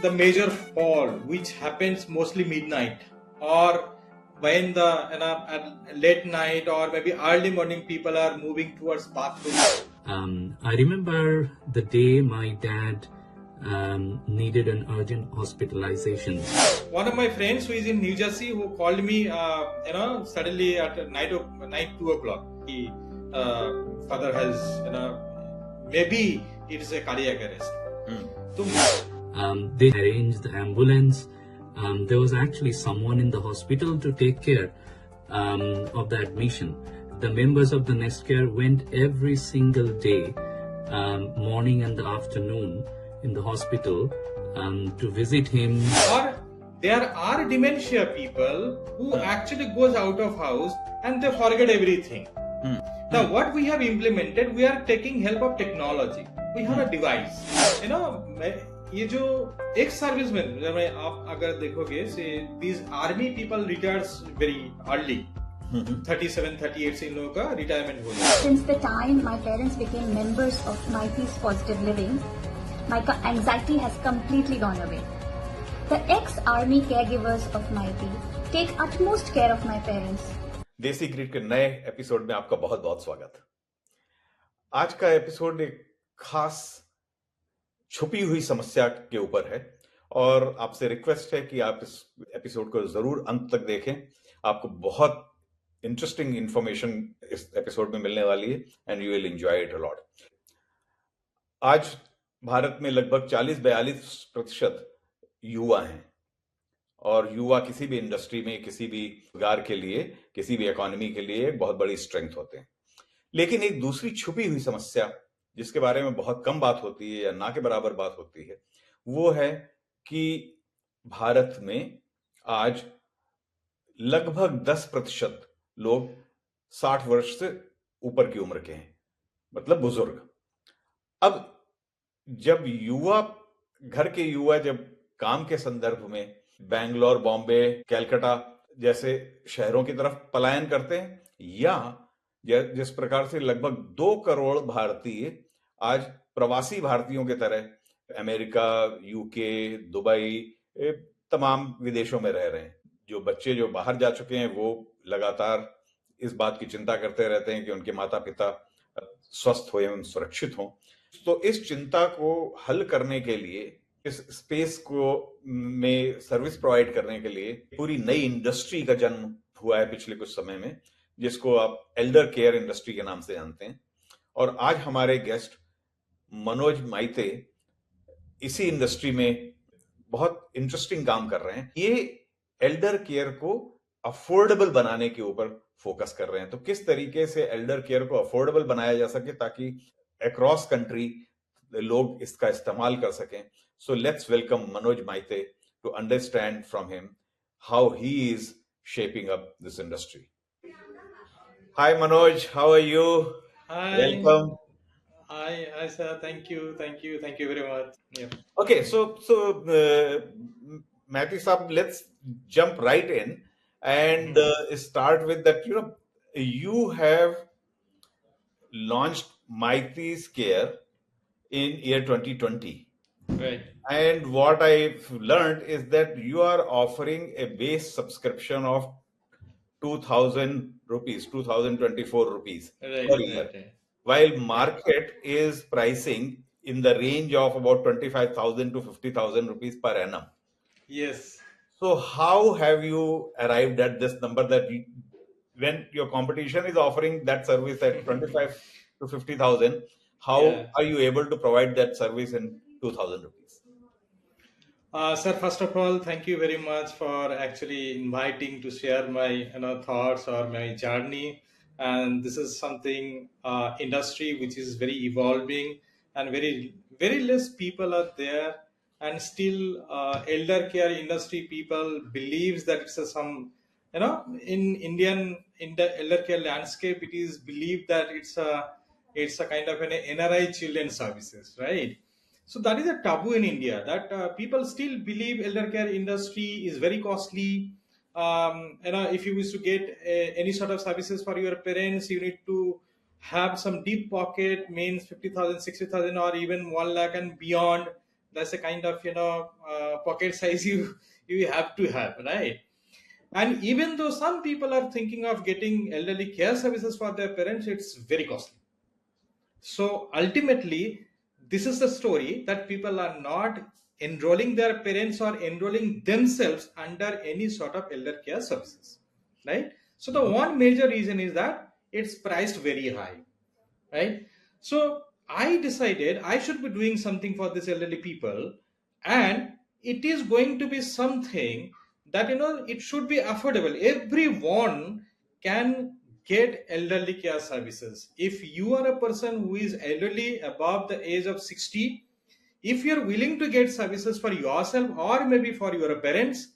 the major fall, which happens mostly midnight or when the at late night or maybe early morning people are moving towards bathroom. I remember the day my dad needed an urgent hospitalization. One of my friends who is in New Jersey who called me, suddenly at night 2 o'clock. He father has, maybe it is a cardiac arrest. They arranged the ambulance. There was actually someone in the hospital to take care of the admission. The members of the Nest Care went every single day, morning and the afternoon, in the hospital to visit him. Or there are dementia people who actually goes out of house and they forget everything. Now what we have implemented, we are taking help of technology. We have a device. ये जो एक serviceman आप अगर देखोगे से these army people retires very early. 37, 38 से इन लोगों का रिटायरमेंट हो जाता है. Since the time my parents became members of Maithi's Positive Living, my anxiety has completely gone away. The ex-army caregivers of Maithi take utmost care of my parents. देसी grid के नए episode में आपका बहुत बहुत स्वागत. आज का एपिसोड एक खास छुपी हुई समस्या के ऊपर है और आपसे रिक्वेस्ट है कि आप इस एपिसोड को जरूर अंत तक देखें. आपको बहुत इंटरेस्टिंग इंफॉर्मेशन इस एपिसोड में मिलने वाली है and you will enjoy it a lot. आज भारत में लगभग 40-42% युवा हैं और युवा किसी भी इंडस्ट्री में, किसी भी रोजगार के लिए, किसी भी इकोनॉमी के लिए एक बहुत बड़ी स्ट्रेंथ होते हैं. लेकिन एक दूसरी छुपी हुई समस्या जिसके बारे में बहुत कम बात होती है या ना के बराबर बात होती है, वो है कि भारत में आज लगभग 10% लोग 60 वर्ष से ऊपर की उम्र के हैं, मतलब बुजुर्ग. अब जब घर के युवा जब काम के संदर्भ में बैंगलोर, बॉम्बे, कैलकाटा जैसे शहरों की तरफ पलायन करते हैं, या जिस प्रकार से लगभग 2 करोड़ भारतीय आज प्रवासी भारतीयों के तरह अमेरिका, यूके, दुबई, तमाम विदेशों में रह रहे हैं. जो बच्चे जो बाहर जा चुके हैं वो लगातार इस बात की चिंता करते रहते हैं कि उनके माता पिता स्वस्थ हो एवं सुरक्षित हों. तो इस चिंता को हल करने के लिए, इस स्पेस को में सर्विस प्रोवाइड करने के लिए पूरी नई इंडस्ट्री का जन्म हुआ है पिछले कुछ समय में, जिसको आप एल्डर केयर इंडस्ट्री के नाम से जानते हैं. और आज हमारे गेस्ट मनोज माइते इसी इंडस्ट्री में बहुत इंटरेस्टिंग काम कर रहे हैं. ये एल्डर केयर को अफोर्डेबल बनाने के ऊपर फोकस कर रहे हैं. तो किस तरीके से एल्डर केयर को अफोर्डेबल बनाया जा सके ताकि अक्रॉस कंट्री लोग इसका इस्तेमाल कर सकें. So let's welcome Manoj Maiti to understand from him how he is shaping up this industry. Hi Manoj, how are you? Hi. Welcome. Hi, sir. Thank you very much. Yeah. Okay, so Mathi Saab, let's jump right in and start with that. You have launched Maithi's Care in year 2020. Right. And what I've learned is that you are offering a base subscription of 2,000 rupees, 2,024 rupees per year. Right. While market is pricing in the range of about 25,000 to 50,000 rupees per annum. Yes. So how have you arrived at this number that when your competition is offering that service at 25 to 50,000, how are you able to provide that service in 2,000 rupees? Sir, first of all, thank you very much for actually inviting to share my thoughts or my journey. And this is something industry which is very evolving and very less people are there, and still elder care industry people believes that it's in the elder care landscape it is believed that it's a kind of an NRI children services, right? So that is a taboo in India, that people still believe elder care industry is very costly. If you wish to get any sort of services for your parents, you need to have some deep pocket, means 50,000, 60,000 or even 1 lakh and beyond That's a kind of pocket size you have to have, right? And even though some people are thinking of getting elderly care services for their parents, it's very costly. So ultimately, this is the story that people are not enrolling their parents or enrolling themselves under any sort of elder care services, right? So the one major reason is that it's priced very high, right? So I decided I should be doing something for these elderly people, and it is going to be something that it should be affordable. Everyone can get elderly care services. If you are a person who is elderly above the age of 60, if you're willing to get services for yourself or maybe for your parents,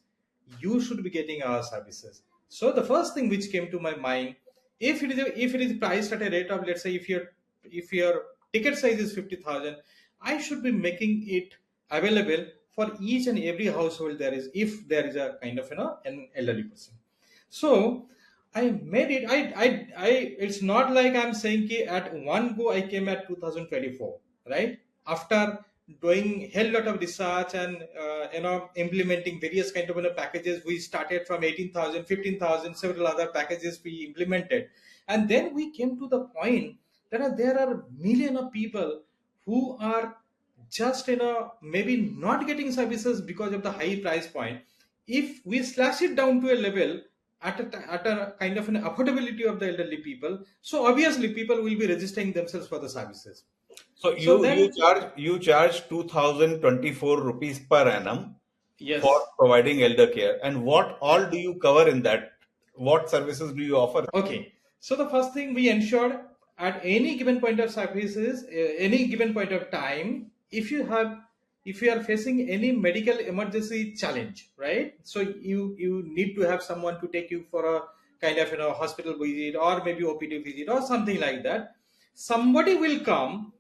you should be getting our services. So the first thing which came to my mind, if it is priced at a rate of, let's say, if your ticket size is 50,000, I should be making it available for each and every household there is, if there is a kind of an elderly person. So I made it. It's not like I'm saying ki at one go I came at 2024, right? After doing hell lot of research and implementing various kind of packages, we started from 18,000, 15,000, several other packages we implemented, and then we came to the point that there are million of people who are just maybe not getting services because of the high price point. If we slash it down to a level at a kind of an affordability of the elderly people, so obviously people will be registering themselves for the services. So So then, you charge 2,024 rupees per annum yes. for providing elder care, and what all do you cover in that? What services do you offer? Okay. So the first thing we ensured, at any given point of services, any given point of time, if you are facing any medical emergency challenge, right? So you need to have someone to take you for a kind of hospital visit or maybe OPD visit or something like that. Somebody will come.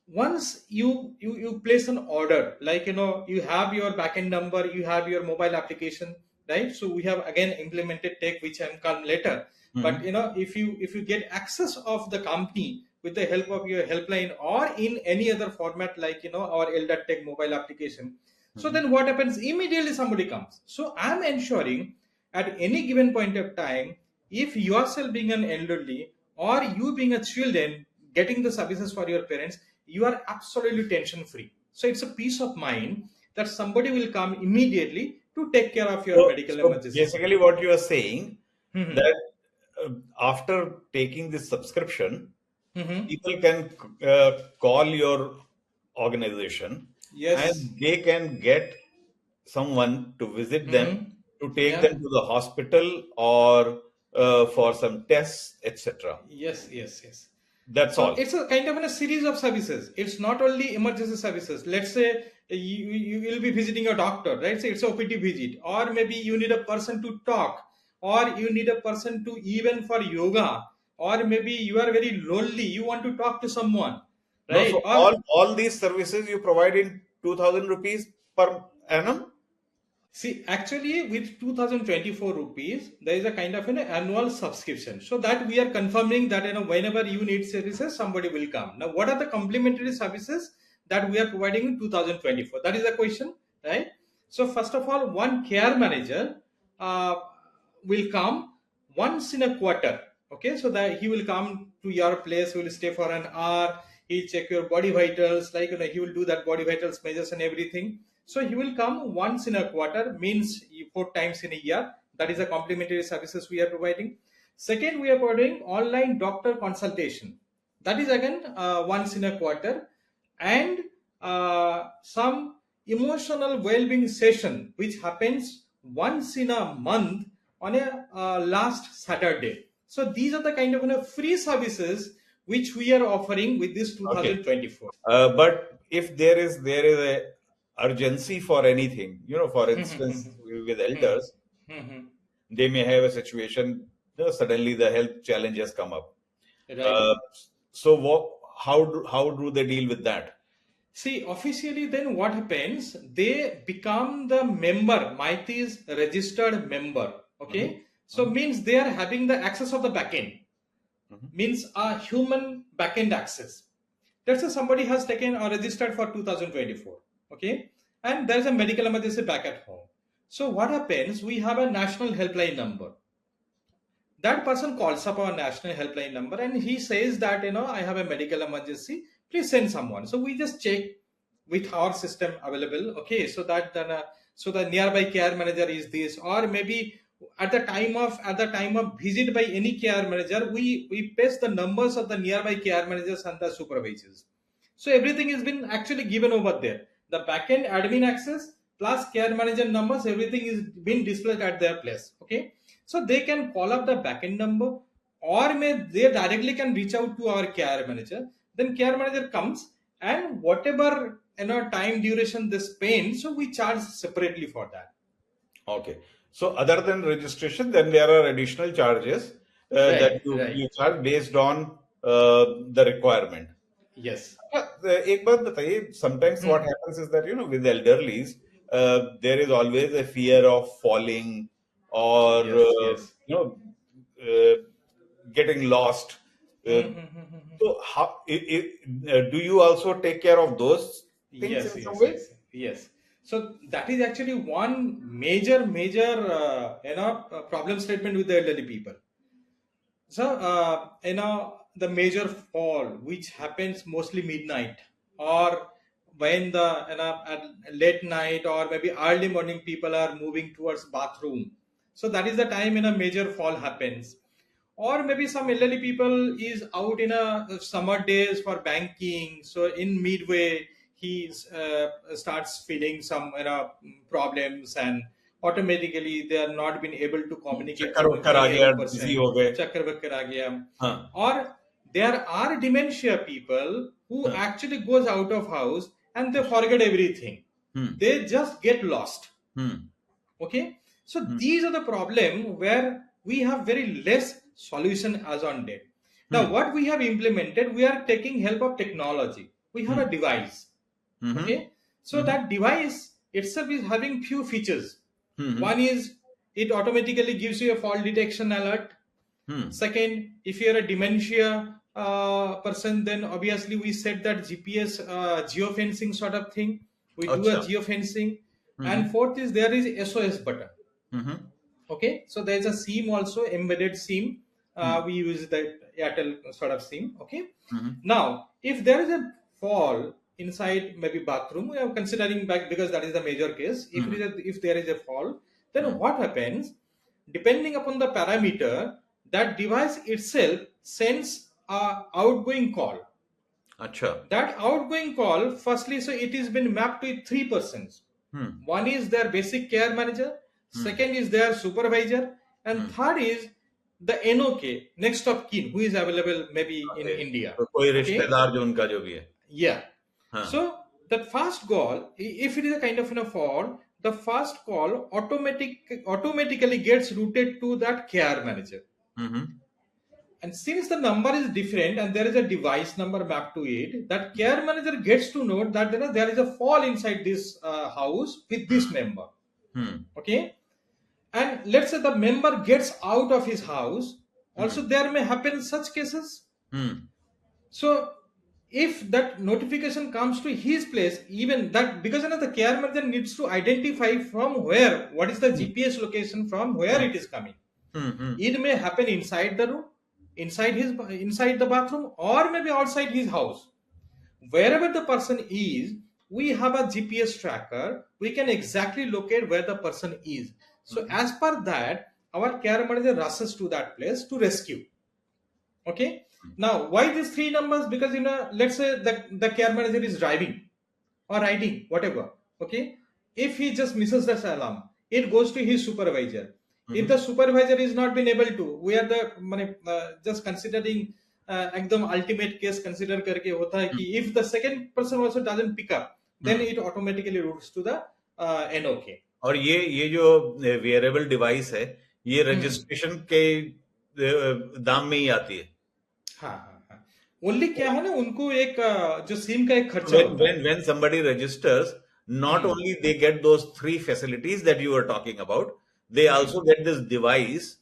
Once you place an order, like you have your backend number, you have your mobile application, right? So we have again implemented tech, which I'm come later. But if you get access of the company with the help of your helpline or in any other format, like our elder tech mobile application, so then what happens, immediately somebody comes. So I'm ensuring at any given point of time, if yourself being an elderly or you being a children getting the services for your parents, you are absolutely tension free. So it's a peace of mind that somebody will come immediately to take care of your medical emergency. Basically, what you are saying, that after taking this subscription, people can call your organization, Yes. and they can get someone to visit them, to take Yeah. them to the hospital or for some tests, etc. Yes. That's So all. it's a kind of a series of services. It's not only emergency services. Let's say you will be visiting a doctor, right? So it's a OPD visit, or maybe you need a person to talk, or you need a person to even for yoga, or maybe you are very lonely, you want to talk to someone, No, right? so Or all these services you provide in 2,000 rupees per annum? see, actually, with 2024 rupees, there is a kind of an annual subscription. So that we are confirming that whenever you need services, somebody will come. Now, what are the complementary services that we are providing in 2024? That is the question, right? So first of all, one care manager will come once in a quarter. Okay, so that he will come to your place, he will stay for an hour, he'll check your body vitals, like he will do that body vitals measures and everything. So he will come once in a quarter, means 4 times in a year. That is the complementary services we are providing. Second, we are providing online doctor consultation. That is again once in a quarter, and some emotional well-being session which happens once in a month on a last Saturday. So these are the kind of free services which we are offering with this 2024. But if there is a urgency for anything, for instance, with elders, they may have a situation, suddenly the health challenges come up. Right. So how do they deal with that? See, officially then what happens, they become the member, Maiti's registered member. Okay. So means they are having the access of the backend. Means a human backend access. let's say somebody has taken or registered for 2024, okay, and there's a medical emergency back at home. So what happens? We have a national helpline number. That person calls up our national helpline number and he says that, I have a medical emergency, please send someone. So we just check with our system available, okay, so that then so the nearby care manager is this, or maybe at the time of visit by any care manager, we paste the numbers of the nearby care managers and the supervisors. So everything has been actually given over there. The backend admin access plus care manager numbers, everything is been displayed at their place. Okay, so they can call up the backend number, or they directly can reach out to our care manager. Then care manager comes and whatever time duration they spend, so we charge separately for that. Okay. So other than registration, then there are additional charges that you charge based on the requirement. Yes. एक बात बताइए, sometimes what happens is that with elderlies there is always a fear of falling or getting lost. So how do you also take care of those things in some way? Yes. So that is actually one major problem statement with the elderly people. So the major fall which happens mostly midnight, or when the at late night or maybe early morning people are moving towards bathroom. So that is the time a major fall happens. Or maybe some elderly people is out in a summer days for banking. So in midway he starts feeling some problems, and automatically they are not been able to communicate. Or there are dementia people who actually goes out of house and they forget everything. They just get lost. Okay, so these are the problem where we have very less solution as on date. Now what we have implemented, we are taking help of technology. We have a device. Okay, so that device itself is having few features. One is it automatically gives you a fall detection alert. Second, if you're a dementia person, then obviously we set that GPS geofencing sort of thing. We do a geofencing. And fourth is there is SOS button. Okay, so there is a SIM also, embedded SIM. We use the Airtel sort of SIM. Okay, now if there is a fall inside maybe bathroom, we are considering back because that is the major case. If there is a fall, then what happens? Depending upon the parameter, that device itself sends a outgoing call. Achha. That outgoing call, firstly, so it has been mapped to 3 persons. One is their basic care manager, second is their supervisor, and third is the NOK, next of kin, who is available maybe in India. कोई रिश्तेदार जो उनका जो भी है. Yeah. So that first call, if it is a kind of a fall, the first call automatically gets routed to that care manager. And since the number is different and there is a device number mapped to it, that care manager gets to know that there is a fall inside this house with this member. Okay, and let's say the member gets out of his house. Also, there may happen such cases. So if that notification comes to his place, even that, because the care manager needs to identify from where, what is the GPS location from where it is coming. It may happen inside the room, inside the bathroom, or maybe outside his house. Wherever the person is, we have a GPS tracker. We can exactly locate where the person is. So as per that, our care manager rushes to that place to rescue. Okay. Now, why these 3 numbers? Because let's say the care manager is driving or riding, whatever. Okay, if he just misses the alarm, it goes to his supervisor. If the supervisor is not been able to, we are the just considering एकदम ultimate case consider करके होता है कि if the second person also doesn't pick up, then it automatically routes to the NOK. और ये जो wearable device है, ये registration के दाम में ही आती है. हाँ. Only क्या है ना, उनको एक जो सिम का एक खर्चा होता है. When somebody registers, not only they get those 3 facilities that you were talking about, they also get this device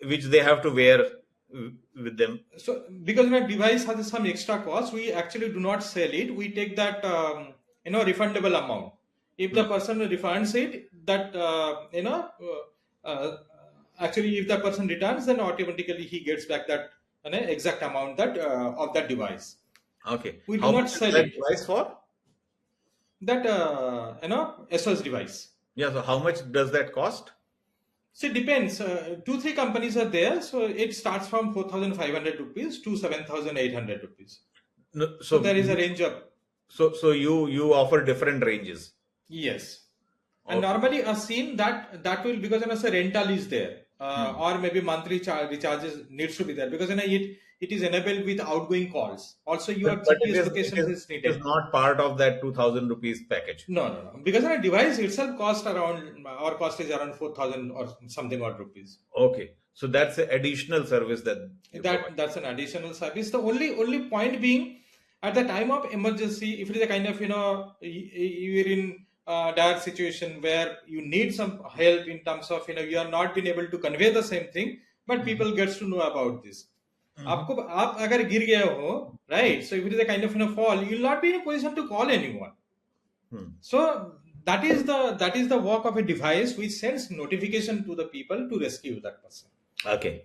which they have to wear with them? So because a device has some extra cost, we actually do not sell it. We take that refundable amount. If the person refunds it, that actually if the person returns, then automatically he gets back that exact amount that of that device. Okay. We do How not much is sell that it. device for? That SOS device. Yeah. So how much does that cost? So it depends. 2-3 companies are there. So it starts from 4,500 rupees to 7,800 rupees. No, So there is a range of. So you offer different ranges. Yes. And Okay. normally a scene that will, because a rental is there, or maybe monthly recharges needs to be there, because it is enabled with outgoing calls. Also your But GPS location is it needed. is not part of that 2,000 rupees package. No. Because a device itself cost around, our cost is around 4,000 or something odd rupees. Okay. So that's an additional service that you provide. That's an additional service. The only point being, at the time of emergency, if it is a kind of you're in dire situation where you need some help in terms of you are not been able to convey the same thing, but people gets to know about this. आपको आप अगर गिर गए हो, right? So if it is a kind of fall, you will not be in a position to call anyone. So that is the work of a device which sends notification to the people to rescue that person. Okay.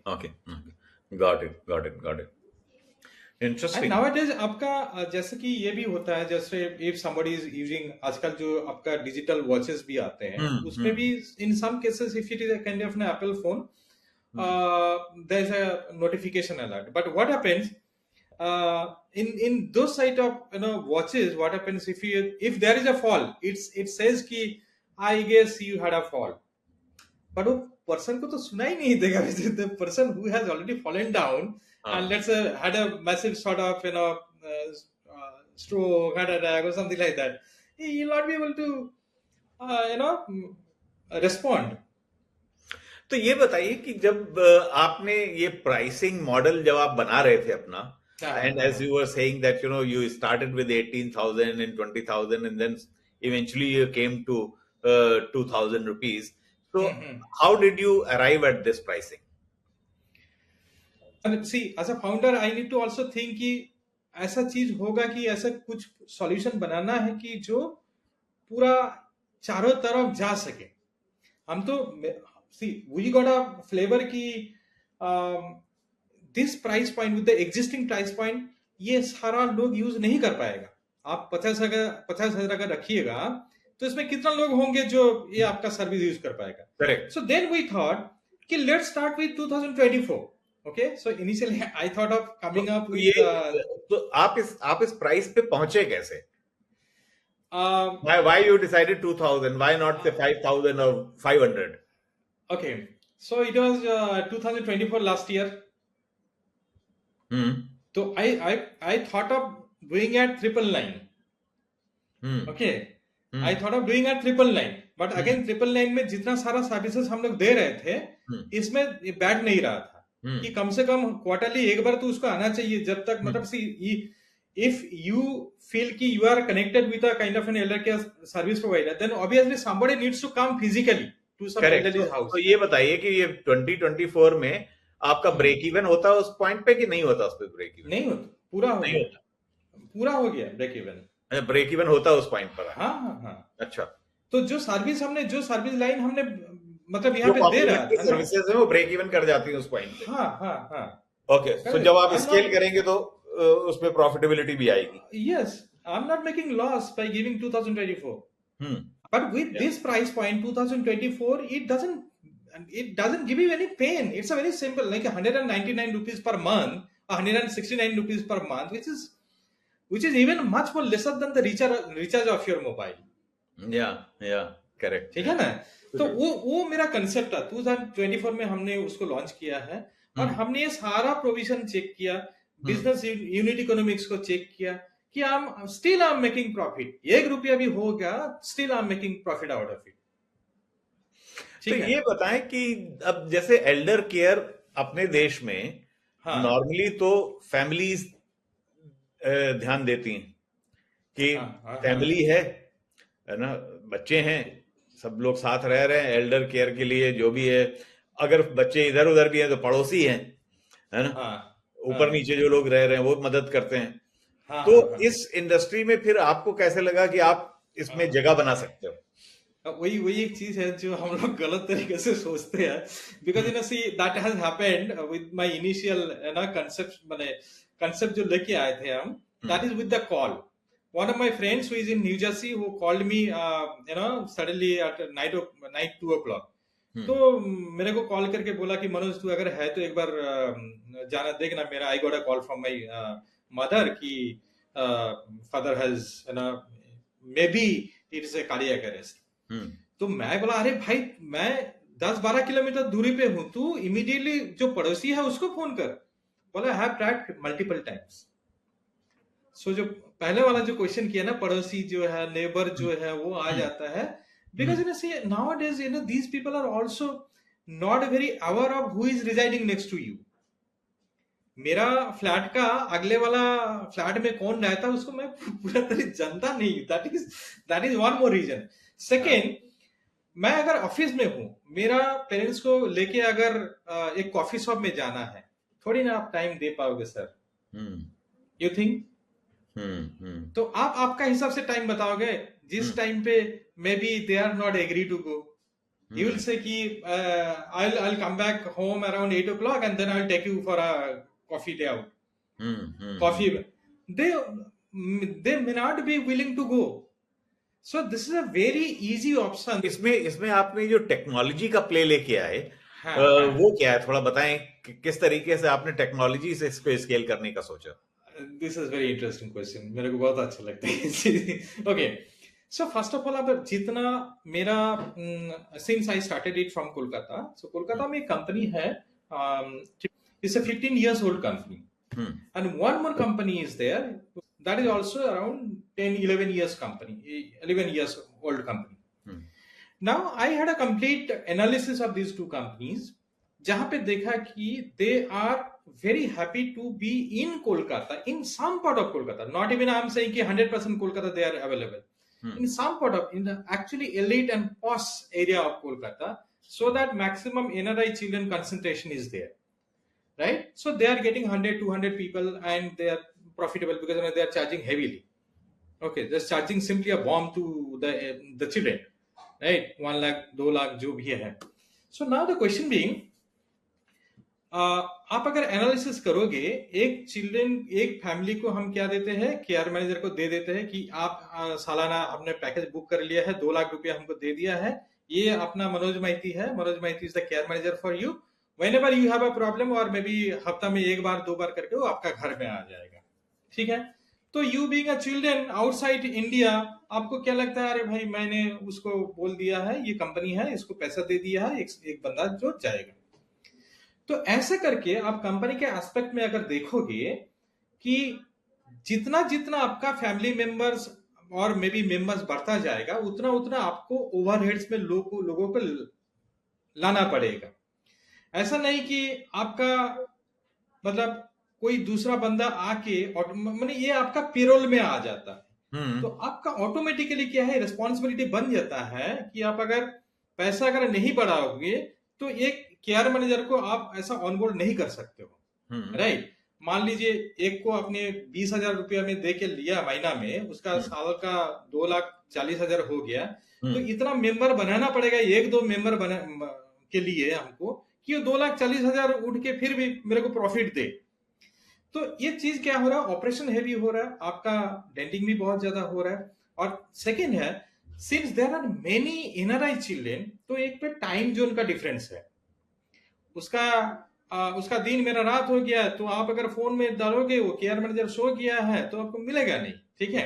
Got it. Interesting. And nowadays आपका जैसे कि ये भी होता है, जैसे if somebody is using, आजकल जो आपका digital watches भी आते हैं, उसमें भी in some cases if it is a kind of an Apple phone, there is a notification alert. But what happens in those side of watches, what happens if there is a fall, it says कि I guess you had a fall, but वो person को तो सुना ही नहीं देगा. The person who has already fallen down and let's say had a massive sort of stroke, heart attack or something like that, he will not be able to respond. तो ये बताइए कि जब आपने ये प्राइसिंग मॉडल जब आप बना रहे थे अपना, and as you were saying that you started with 18,000 and 20,000 and then eventually you came to 2,000 rupees. So how did you arrive at this pricing? And see, as a founder, I need to also think कि ऐसा चीज होगा कि ऐसा कुछ solution बनाना है कि जो पूरा चारों तरफ जा सके. हम तो see, we got a flavor कि this price point with the existing price point ये सारा लोग यूज नहीं कर पाएगा. आप 50,000 अगर रखिएगा तो इसमें कितना लोग होंगे जो ये आपका सर्विस यूज कर पाएगा. Correct. So then we thought कि let's start with 2024. Okay, so initially I thought of coming up with. तो आप इस प्राइस पे पहुंचे कैसे? Why you decided 2,000? Why not say 5,000 or 500? Okay, so it was 2024 last year. So I thought of doing at 999. Okay, I thought of doing at 999, but again 999 में जितना सारा services हम लोग दे रहे थे, इसमें बैठ नहीं रहा था कि कम से कम क्वार्टरली एक बार तो उसको आना चाहिए. जब तक मतलब if you feel कि you are connected with a kind of an elder care service provider, then obviously somebody needs to come physically to some elderly house. तो ये बताइए कि ये 2024 में आपका ब्रेक इवन होता है उस पॉइंट पे कि नहीं होता उस पे ब्रेक इवन? नहीं होता, पूरा हो गया ब्रेक इवन. ब्रेक इवन होता है उस पॉइंट पर? हाँ. अच्छा, तो जो सर्विस लाइन हमने मतलब यहाँ पे दे रहा था, सर्विसेज है वो ब्रेक इवन कर जाती है उस पॉइंट पे. हाँ. ओके, तो जब आप स्केल करेंगे तो उसमें प्रॉफिटेबिलिटी भी आएगी. Yes, I'm not making loss by giving 2024. But with this price point 2024, it doesn't give you any pain. It's a very simple, like 199 rupees per month, 169 rupees per month, which is even much more lesser than the recharge of your mobile. Yeah, correct. ठीक है ना? तो वो मेरा concept था. 2024 में हमने उसको लॉन्च किया है और हमने ये सारा प्रोविजन चेक किया, बिजनेस यूनिट इकोनॉमिक्स को चेक किया कि आई एम मेकिंग प्रॉफिट. ₹1 भी हो गया, still I am making profit out of it. तो ये बताएं कि अब जैसे एल्डर केयर अपने देश में नॉर्मली तो फैमिलीज ध्यान देती हैं कि फैमिली है ना, बच्चे हैं, सब लोग साथ रह रहे हैं, एल्डर केयर के लिए जो भी है, अगर बच्चे इधर उधर भी हैं तो पड़ोसी हैं, है ना, हाँ ऊपर हाँ नीचे जो लोग रह रहे हैं वो मदद करते हैं। हाँ तो हाँ हाँ इस इंडस्ट्री में फिर आपको कैसे लगा कि आप इसमें हाँ। जगह बना सकते हो? वही वही एक चीज है जो हम लोग गलत तरीके से सोचते हैं, because you know see that has happened with my initial ना कंसेप्ट, माने कंसेप्ट जो लेके आए थे हम, that is with the call. one of my friends who is in New Jersey who called me suddenly at night 2 o'clock। तो मेरे को कॉल करके बोला कि मनोज तू अगर है तो एक बार जाना देखना मेरा, I got a call from my mother कि father has maybe it is a cardiac arrest. तो मैं बोला अरे भाई मैं 10-12 किलोमीटर दूरी पे हूं, तू इमीडिएटली जो पड़ोसी है उसको फोन कर। बोला I have tried multiple times. So जो पहले वाला जो क्वेश्चन किया ना, पड़ोसी जो है, नेबर जो है, वो आ जाता है, because you know see nowadays you know these people are also not very aware of who is residing next to you. मेरा फ्लैट का अगले वाला फ्लैट में कौन रहता है उसको मैं पूरा तरह जानता नहीं। That is one more reason. Second, मैं अगर ऑफिस में हूं, मेरा पेरेंट्स को लेके अगर एक कॉफी शॉप में जाना है, थोड़ी ना आप टाइम दे पाओगे सर, यू थिंक? तो आप आपका हिसाब से टाइम बताओगे जिस टाइम पे maybe they are not agree to go. You will say कि I'll come back home around 8 o'clock and then I'll take you for a coffee day out, coffee। they may not be willing to go। so this is a very easy option। इसमें आपने जो technology का play लेके आए, हाँ, वो क्या है, थोड़ा बताएं किस तरीके से आपने टेक्नोलॉजी से इसको स्केल करने का सोचा? This is very interesting question, मेरे को बहुत अच्छा लगता है। Okay, so first of all अब जितना मेरा since I started it from Kolkata, so Kolkata में एक कंपनी है, it's a 15 years old company, and one more company is there that is also around 10-11 years company, 11 years old company। now I had a complete analysis of these two companies, जहां पे देखा कि they are very happy to be in Kolkata, in some part of Kolkata, not even I'm saying कि 100% Kolkata they are available, in some part of, in the actually elite and posh area of Kolkata, so that maximum NRI children concentration is there, right? So they are getting 100-200 people and they are profitable because you know, they are charging heavily, okay, just charging simply a bomb to the children, right? 1 lakh 2 lakh जो भी है। so now the question being, आप अगर analysis करोगे, एक family को हम क्या देते हैं, केयर मैनेजर को दे देते हैं कि आप सालाना आपने पैकेज बुक कर लिया है, 2 लाख रुपया हमको दे दिया है, ये अपना मनोज माइती है, Manoj Maiti is the care manager for you, whenever you have a problem, और मे बी हफ्ता में 1 बार 2 बार करके वो आपका घर में आ जाएगा, ठीक है? तो you being a children outside India, आपको क्या लगता है, अरे भाई मैंने उसको बोल दिया है, ये कंपनी है, इसको पैसा दे दिया है, एक बंदा जो जाएगा। तो ऐसे करके आप कंपनी के एस्पेक्ट में अगर देखोगे कि जितना जितना आपका फैमिली मेंबर्स और मे बी मेंबर्स बढ़ता जाएगा, उतना उतना आपको ओवरहेड्स में लोगों को लाना पड़ेगा। ऐसा नहीं कि आपका मतलब कोई दूसरा बंदा आके माने ये आपका पेरोल में आ जाता है, तो आपका ऑटोमेटिकली क्या है, रिस्पॉन्सिबिलिटी बन जाता है कि आप अगर पैसा अगर नहीं बढ़ाओगे तो एक केयर मैनेजर को आप ऐसा ऑनबोर्ड नहीं कर सकते हो, राइट? मान लीजिए एक को आपने 20,000 रुपया में दे के लिया महीना में, उसका साल का 2,40,000 हो गया, तो इतना मेंबर बनाना पड़ेगा 1-2 मेंबर के लिए हमको कि 2,40,000 उठ के फिर भी मेरे को प्रॉफिट दे। तो ये चीज क्या हो रहा है, ऑपरेशन हेवी हो रहा है, आपका डेंटिंग भी बहुत ज्यादा हो रहा है। और सेकेंड है, since there are many NRI children, तो एक पे टाइम जोन का डिफरेंस है, उसका दिन मेरा रात हो गया, तो आप अगर फोन में डालोगे वो केयर मैनेजर सो गया है तो आपको मिलेगा नहीं, ठीक है?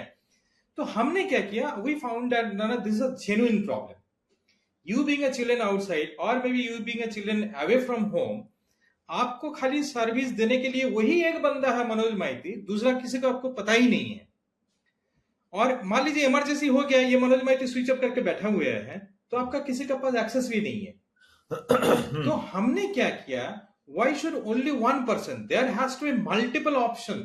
तो हमने क्या किया, we found that this is a genuine problem. You being a children outside और maybe you being a children away from home, आपको खाली सर्विस देने के लिए वही एक बंदा है मनोज माइती, दूसरा किसी को आपको पता ही नहीं है। और मान लीजिए इमरजेंसी हो गया, ये मनोज माइती स्विच ऑफ करके बैठा हुआ है, तो आपका किसी के पास एक्सेस भी नहीं है। तो हमने क्या किया, why should only one person, there has to be multiple option,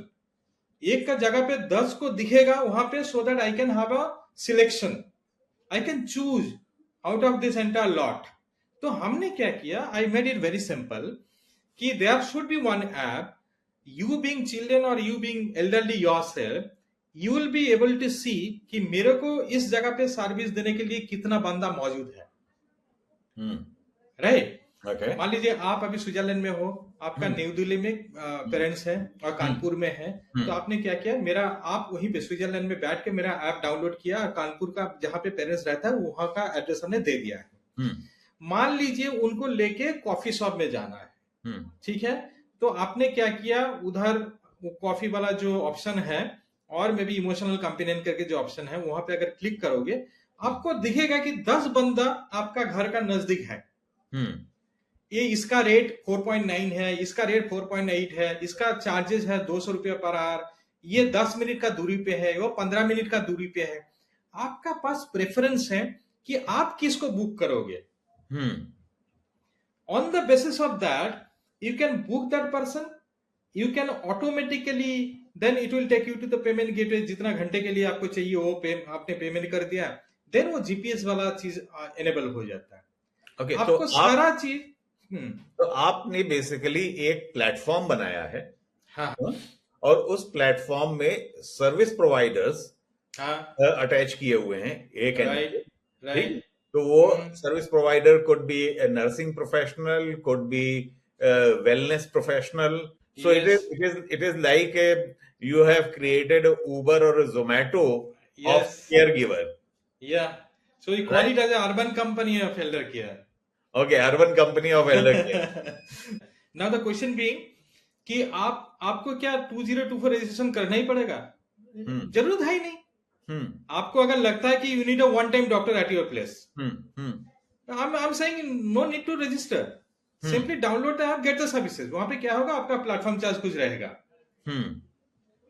एक का जगह पे 10 को दिखेगा वहां पे, so that I can have a selection, I can choose out of this entire lot। तो हमने क्या किया, I made it very simple कि there should be one app, you being children or you being elderly yourself, you will be able to see कि मेरे को इस जगह पे सर्विस देने के लिए कितना बंदा मौजूद है, राइट? ओके, मान लीजिए आप अभी स्विट्जरलैंड में हो, आपका न्यू दिल्ली में पेरेंट्स है और कानपुर में है, तो आपने क्या किया, मेरा आप वहीं पे स्विट्जरलैंड में बैठ के मेरा ऐप डाउनलोड किया और कानपुर का जहां पे पेरेंट्स रहता है वहां का एड्रेस हमने दे दिया है। मान लीजिए उनको लेके कॉफी शॉप में जाना है, ठीक है, तो आपने क्या किया, उधर कॉफी वाला जो ऑप्शन है और मे बी इमोशनल कंपेनियन करके जो ऑप्शन है वहां पे अगर क्लिक करोगे आपको दिखेगा कि 10 बंदा आपका घर का नजदीक है। ये इसका रेट 4.9 है, इसका रेट 4.8 है, इसका चार्जेस है 200 रुपया पर आवर, ये 10 मिनट का दूरी पे है, वो 15 मिनट का दूरी पे है। आपका पास प्रेफरेंस है कि आप किसको बुक करोगे। On the basis of that you can book that person, you can automatically then it will take you to the payment gateway, जितना घंटे के लिए आपको चाहिए वो आपने पेमेंट कर दिया, देन वो जीपीएस वाला चीज एनेबल हो जाता है। ओके, आपको तो सारा चीज तो आपने बेसिकली एक प्लेटफॉर्म बनाया है, हाँ, और उस प्लेटफॉर्म में सर्विस प्रोवाइडर्स अटैच किए हुए हैं, एक राइट राइट। तो वो service provider could be a nursing professional, could be a wellness professional. So Yes. it is like you have created a Uber or a Zomato of Yes. caregiver. Yeah. So you call it as an urban company of elder care. Okay, urban company of elder care. Now the question being कि आपको क्या 2024 registration करना ही पड़ेगा? जरूरत है ही नहीं। आपको अगर लगता है कि you need a one time doctor at your place, I am saying no need to register, simply download the app, get the services. वहां पे क्या होगा, आपका प्लेटफॉर्म चार्ज कुछ रहेगा,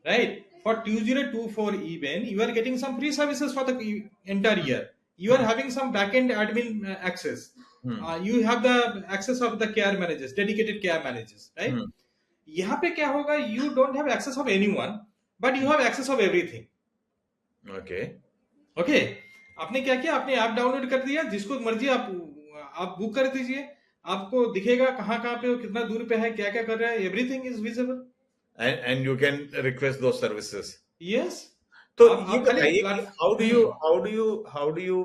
right? For 2024 even you are getting some free services for the entire year. You are having some back-end admin access. You have the access of the care managers, dedicated care managers, right? यहाँ पे क्या होगा, you don't have access of anyone, but you have access of everything. Okay, आपने क्या किया, आपने app download कर दिया, जिसको मर्जी आप बुक कर दीजिए, आपको दिखेगा कहाँ पे हो, कितना दूर पे है, क्या क्या कर रहा है, everything is visible, and you can request those services. Yes. तो ये बताइए कि how do you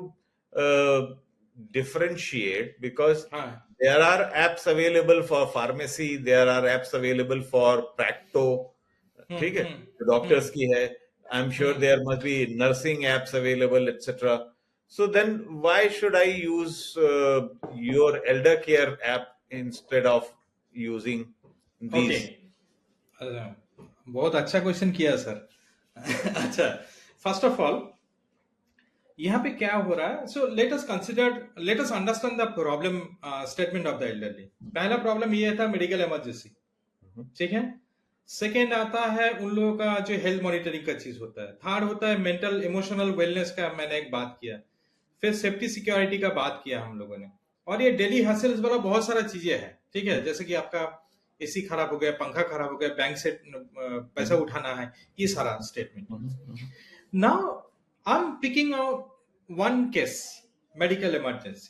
differentiate, because there are apps available for pharmacy, there are apps available for practo, ठीक है, डॉक्टर्स की है, I'm sure there must be nursing apps available, etc. So then why should I use your elder care app instead of using these? बहुत अच्छा question किया sir. अच्छा, first of all यहाँ पे क्या हो रहा है, so let us understand the problem statement of the elderly. पहला प्रॉब्लम ये था मेडिकल इमरजेंसी, ठीक है। सेकेंड आता है उन लोगों का जो हेल्थ मॉनिटरिंग का चीज होता है। थर्ड होता है मेंटल इमोशनल वेलनेस का, मैंने एक बात किया। फिर सेफ्टी सिक्योरिटी का बात किया हम लोगों ने, और ये डेली हसल्स वाला बहुत सारा चीजें हैं, ठीक है, जैसे कि आपका एसी खराब हो गया, पंखा खराब हो गया, बैंक से पैसा उठाना है, ये सारा statement. Now I am picking out one case, medical emergency.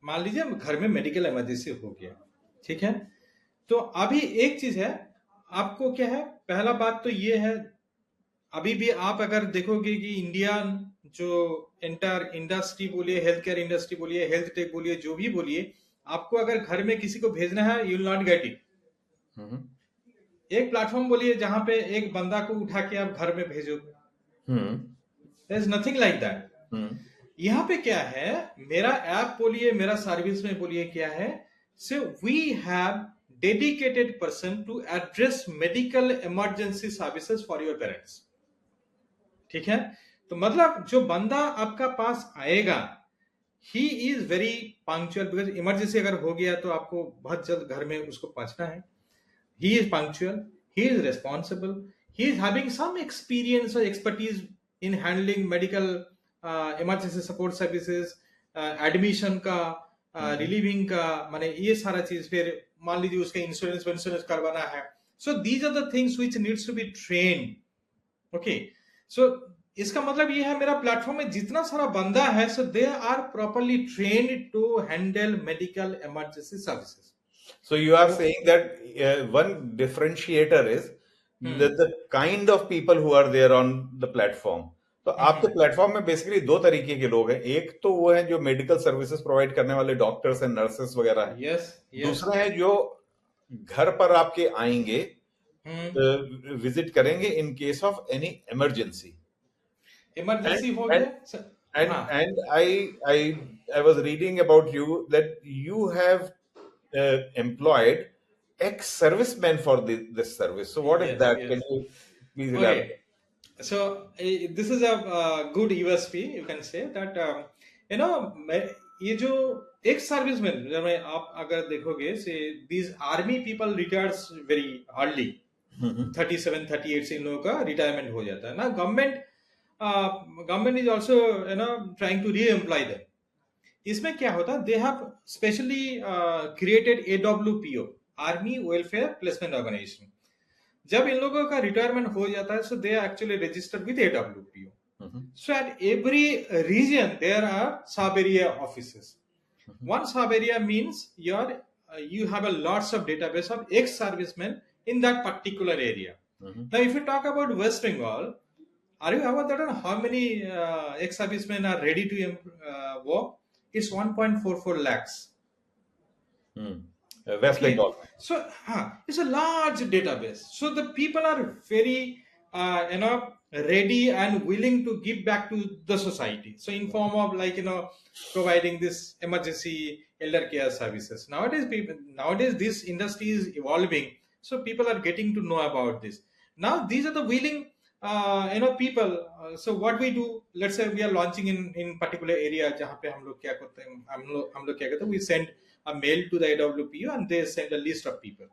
मान लीजिए घर में मेडिकल इमरजेंसी हो गया, ठीक है, तो अभी एक चीज है, आपको क्या है, पहला बात तो ये है, अभी भी आप अगर देखोगे कि इंडिया जो एंटायर इंडस्ट्री बोलिए, हेल्थ केयर इंडस्ट्री बोलिए, हेल्थ टेक बोलिए, जो भी बोलिए, आपको अगर घर में किसी को भेजना है, you will not get it. एक प्लेटफॉर्म बोलिए जहां पे एक बंदा को उठा के आप घर में भेजोगे, there is nothing like that. यहाँ पे क्या है, मेरा ऐप बोलिए, मेरा सर्विस में बोलिए क्या है, so we have dedicated person to address medical emergency services for your parents, ठीक है। तो मतलब जो बंदा आपका पास आएगा, he is very punctual, because emergency अगर हो गया तो आपको बहुत जल्द घर में उसको पहुंचना है। he is punctual, he is responsible, he is having some experience or expertise in handling medical emergency support services, admission का, रिलीविंग का, माने ये सारा चीज। फिर मान लीजिए उसका इंश्योरेंस करवाना है, so these are the things which needs to be trained. Okay, so इसका मतलब ये है, मेरा प्लेटफॉर्म में जितना सारा बंदा है, so they are properly trained to handle medical emergency services. So you are saying that one differentiator is the kind of people who are there on the platform. तो आपके प्लेटफॉर्म में बेसिकली दो तरीके के लोग हैं. एक तो वो हैं जो मेडिकल सर्विसेज प्रोवाइड करने वाले डॉक्टर्स एंड नर्सेस वगैरह हैं. Yes, yes. दूसरा है जो घर पर आपके आएंगे, विजिट करेंगे in case of any emergency. Emergency हो and- गया. And I was reading about you that you have employed ex-servicemen for this service. So what is Yes, that? yes. Can you please elaborate? Okay. So this is a good USP. You can say that you know ये जो ex servicemen जब आप अगर देखोगे से these army people retires very early. 37, 38 से इन लोगों का रिटायरमेंट हो जाता है ना. Government is also trying to reemploy them. इसमें क्या होता है, they have specially created AWPO, army welfare placement organisation. जब इन लोगों का रिटायरमेंट हो जाता है, so they are actually registered with AWPO. So at every region there are sub area offices. One sub area means you have a lots of database of ex servicemen in that particular area. Now if you talk about West Bengal, are you aware that how many ex servicemen are ready to work? It's 1.44 lakhs. West Bengal. So it's a large database. So the people are very ready and willing to give back to the society. So in form of providing this emergency elder care services. Nowadays this industry is evolving. So people are getting to know about this. Now these are the willing people. So what we do, let's say we are launching in particular area जहाँ पे हम लोग क्या करते हैं, we send a mail to the AWPO and they send a list of people.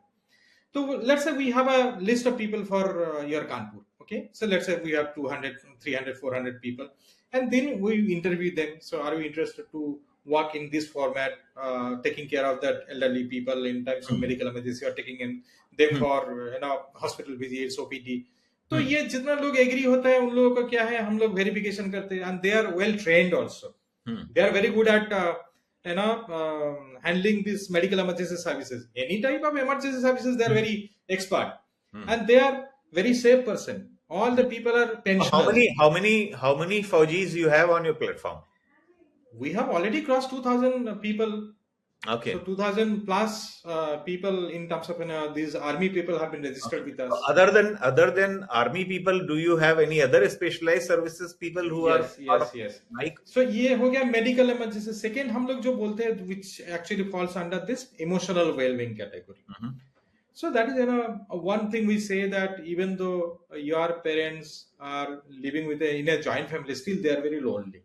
So let's say we have a list of people for your Kanpur. Okay, so let's say we have 200, 300, 400 people, and then we interview them. So are you interested to work in this format, taking care of that elderly people in times of medical emergency, or taking in them for hospital visits, OPD. तो ये जितना लोग agree होता है, उन लोगों का क्या है, हम लोग वेरिफिकेशन करते हैं, and they are well trained also. They are very good at handling these medical emergency services. Any type of emergency services, they are very expert, and they are very safe person. All the people are pensioners. How many Faujis you have on your platform? We have already crossed 2,000 people. Okay. So 2,000 plus people in terms of these army people have been registered with us. Other than army people, do you have any other specialized services people who are yes. like? So ये हो गया medical emergency. Second हम लोग जो बोलते हैं, which actually falls under this emotional well-being category. So that is one thing we say, that even though your parents are living in a joint family, still they are very lonely.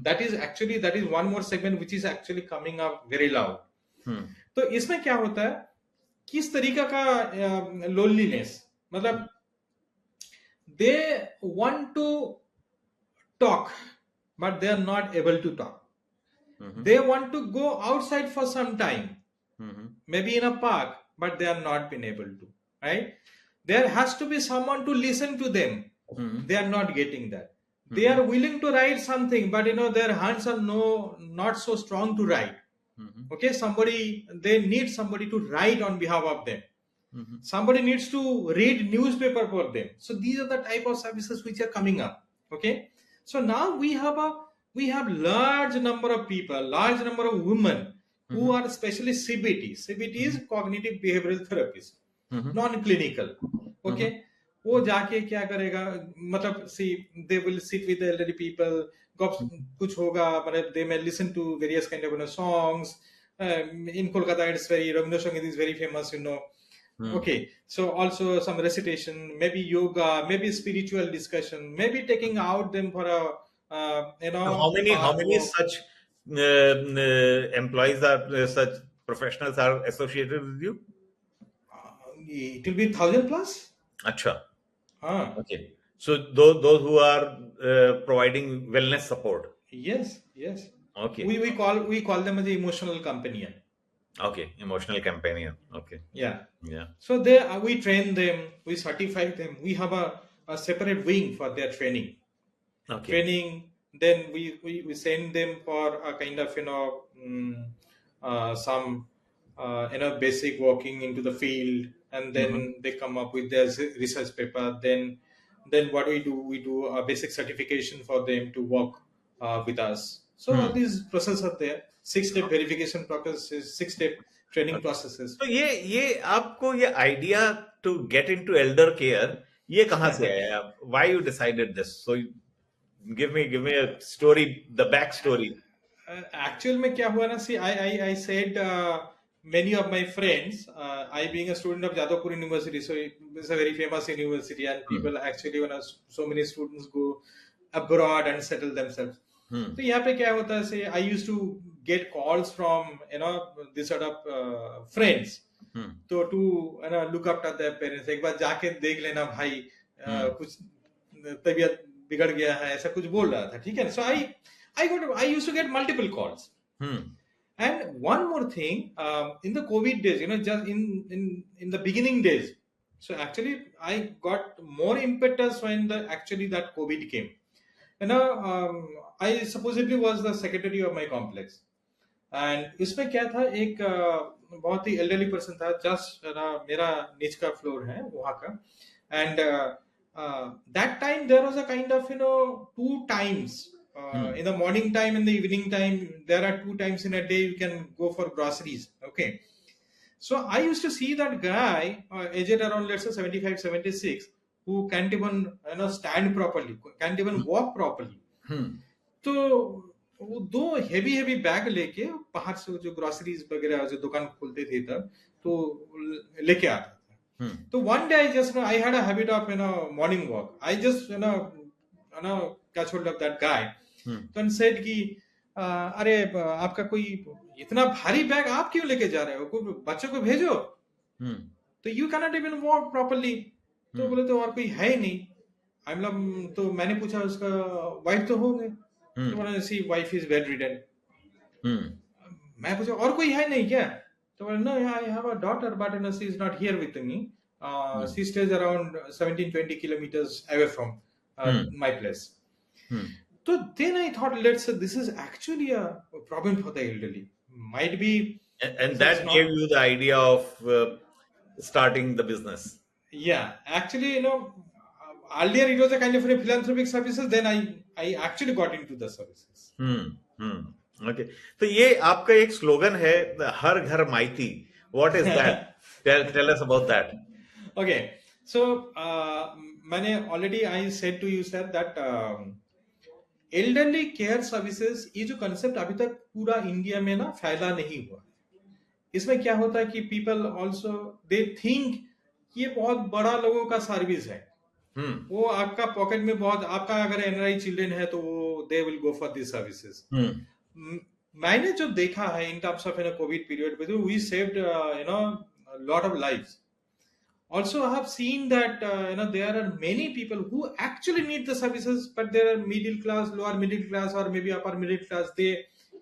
That is one more segment which is actually coming up very loud. तो इसमें क्या होता है, किस तरीका का loneliness, मतलब they want to talk but they are not able to talk. They want to go outside for some time, maybe in a park, but they are not been able to, right? There has to be someone to listen to them. They are not getting that. They are willing to write something, but their hands are not so strong to write. Okay, they need somebody to write on behalf of them. Somebody needs to read newspaper for them. So these are the type of services which are coming up. Okay, so now we have large number of people, large number of women who are especially CBT. CBT is cognitive behavioral therapist, non-clinical. Okay. वो जाके क्या करेगा, मतलब they will sit with the elderly people, कुछ होगा, मतलब they may listen to various kind of songs. In Kolkata it's very, Rabindra Sangeet is very famous, Okay, so also some recitation, maybe yoga, maybe spiritual discussion, maybe taking out them for a How many such employees such professionals are associated with you? It will be 1,000 plus. Acha. Okay. So those who are providing wellness support. Yes. Okay. We call them as the emotional companion. Okay, emotional companion. Okay. Yeah. So we train them, we certify them. We have a separate wing for their training. Okay. Training. Then we send them for a kind of some basic walking into the field, and then they come up with their research paper. Then what we do a basic certification for them to work with us. So all these processes are there. 6-step verification processes, 6-step training processes. तो ये आपको ये idea to get into elder care ये कहाँ से आया? Why you decided this? So give me a story, the back story. Actual में क्या हुआ ना, see, I said many of my friends, I being a student of Jadavpur University, so it's a very famous university, and people actually, so many students go abroad and settle themselves. तो यहाँ पे क्या होता है, I used to get calls from this sort of friends, तो to look up to their parents. एक बार जाके देख लेना भाई, कुछ तबीयत बिगड़ गया है, ऐसा कुछ बोल रहा था, ठीक है. So I used to get multiple calls. And one more thing, in the COVID days, just in the beginning days, so actually I got more impetus when that COVID came. I supposedly was the secretary of my complex, and इसमें क्या था, एक बहुत ही elderly person था, just मेरा नीच का floor है वहाँ का, and that time there was a kind of 2 times. In the morning time, in the evening time, there are 2 times in a day you can go for groceries. Okay. So I used to see that guy, aged around, let's say 75, 76, who can't even stand properly, can't even walk properly. तो वो 2 heavy bag लेके बाहर से जो groceries वगैरह जो दुकान खोलते थे तब, तो लेके आता था. तो one day I had a habit of morning walk. I just catch hold of that guy. तो said कि अरे आपका कोई इतना भारी बैग आप क्यों लेके जा रहे हो, कोई बच्चों को भेजो. तो you cannot even walk properly. तो बोले तो और कोई है ही नहीं. तो मैंने पूछा उसका वाइफ तो होंगे, तो बोले see wife is bedridden. मैं पूछा और कोई है नहीं क्या, तो बोले no I have a daughter but she is not here with me. She stays around 17-20 kilometers away from my place. So then I thought, let's say this is actually a problem for the elderly. Might be. And that gave you the idea of starting the business. Yeah, actually, earlier it was a kind of philanthropic services. Then I actually got into the services. Okay. तो ये आपका एक slogan है, हर घर माइती. What is that? Tell us about that. Okay. So मैंने already I said to you sir that elderly care services, ये जो concept अभी तक पूरा इंडिया में ना फैला नहीं हुआ. इसमें क्या होता है कि पीपल ऑल्सो दे थिंक ये बहुत बड़ा लोगों का सर्विस है. वो आपका पॉकेट में बहुत, आपका अगर एनआरआई चिल्ड्रन है तो वो they will go for this services. मैंने जो देखा है in terms of covid period पे, we saved lot of lives. Also, I have seen that there are many people who actually need the services, but they are middle class, lower middle class, or maybe upper middle class. They,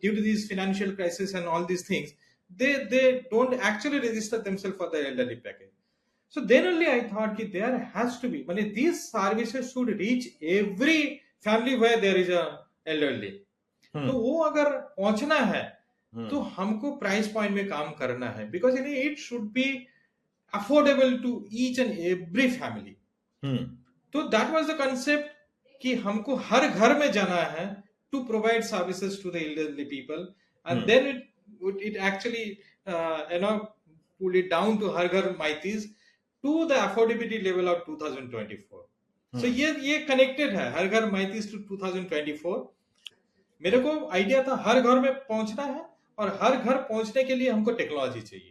due to these financial crisis and all these things, they don't actually register themselves for the elderly package. So then only I thought that there has to be, these services should reach every family where there is a elderly. तो वो अगर पहुंचना है तो हमको price point में काम करना है, because it should be affordable to each and every family. तो that was the concept कि हमको हर घर में जाना है to provide services to the elderly people, and then it actually pull it down to हर घर माइतीज to the affordability level of 2024. So ये connected है, हर घर माइतीज to 2024. मेरे को आइडिया था हर घर में पहुंचना है, और हर घर पहुंचने के लिए हमको टेक्नोलॉजी चाहिए.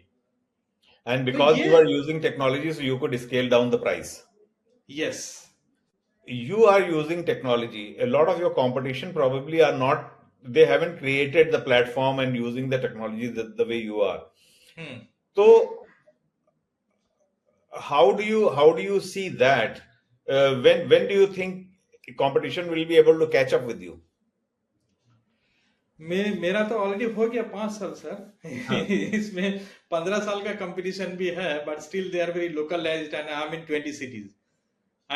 And because you are using technology, so you could scale down the price. Yes. You are using technology. A lot of your competition probably are not, they haven't created the platform and using the technology the way you are. So how do you see that? When do you think competition will be able to catch up with you? मेरा तो already हो गया 5 साल sir. इसमें 15 साल का competition भी है, but still they are very localised and I am in 20 cities.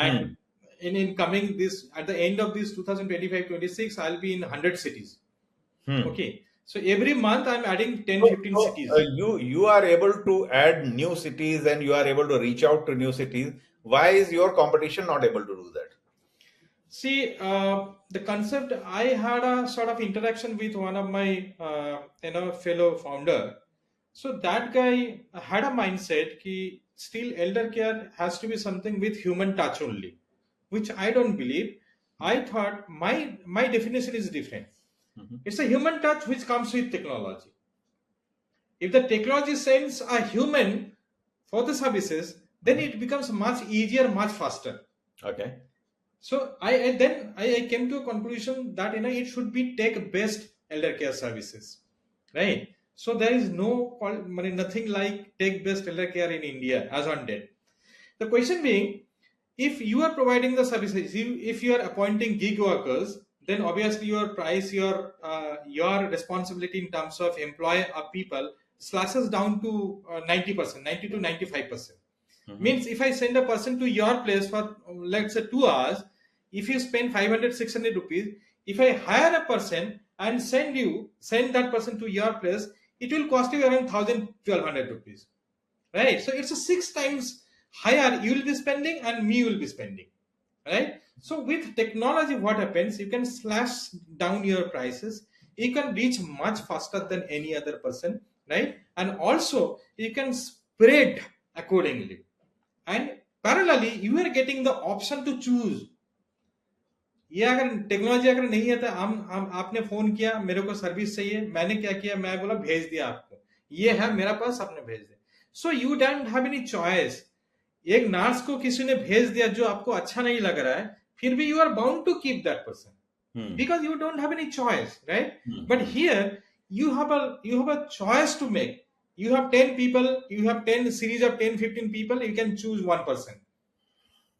And in coming this, at the end of this 2025-26, I'll be in 100 cities. Okay. So every month I'm adding 10, So, 15 so, cities. you are able to add new cities and you are able to reach out to new cities. Why is your competition not able to do that? See, the concept, I had a sort of interaction with one of my, fellow founder. So that guy had a mindset कि still elder care has to be something with human touch only, which I don't believe. I thought my definition is different. Mhm. It's a human touch which comes with technology. If the technology sends a human for the services, then it becomes much easier, much faster. Okay. So I came to a conclusion that it should be tech based elder care services, right? So there is nothing like tech based elder care in India as on date. The question being, if you are providing the services, if you are appointing gig workers, then obviously your price, your responsibility in terms of employ of people slashes down to 90%, 90 to 95%. Mhm. Means if I send a person to your place for let's say 2 hours, if you spend 500, 600 rupees, if I hire a person and send that person to your place, it will cost you around 1000, 1200 rupees, right? So it's a 6 times higher you will be spending and me will be spending, right? So with technology, what happens, you can slash down your prices, you can reach much faster than any other person, right? And also you can spread accordingly, and parallelly you are getting the option to choose. ये अगर technology अगर नहीं है तो हम आपने phone किया, मेरे को सर्विस चाहिए, मैंने क्या किया, मैं बोला भेज दिया आपको, ये है मेरा पास, आपने भेज दिया. So you don't have any choice. एक नर्स को किसी ने भेज दिया जो आपको अच्छा नहीं लग रहा है, फिर भी you are bound to keep that person because you don't have any choice, right? But here you have a choice to make. You have 10 people, you have 10 series of 10, 15 people, you can choose one person.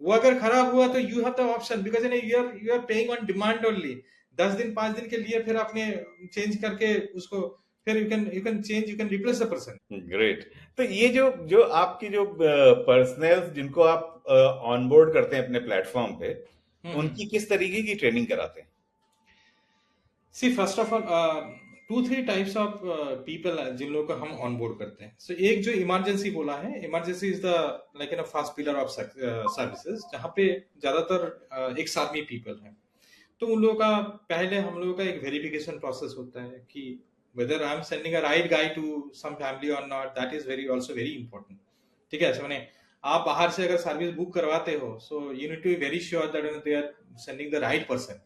वो अगर खराब हुआ तो you have the option because you are paying on demand only. 10 दिन 5 दिन के लिए फिर आपने चेंज करके उसको, फिर you can change, you can replace the person. Great. तो ये जो आपकी जो पर्सनल जिनको आप ऑनबोर्ड करते हैं अपने प्लेटफॉर्म पे, उनकी किस तरीके की ट्रेनिंग कराते हैं? See, first of all, 2-3 types of people जिन लोगों को हम ऑनबोर्ड करते हैं. सो एक जो इमरजेंसी बोला है, emergency is the like first pillar of services, जहाँ पे ज्यादातर एक्स आर्मी पीपल हैं. तो उन लोगों का पहले हम लोगों का एक वेरिफिकेशन प्रोसेस होता है कि whether I am sending a right guy to some family or not, that is also very important. ठीक है, मैंने आप बाहर से अगर सर्विस बुक करवाते हो, so you need to be very sure that they are sending the right person.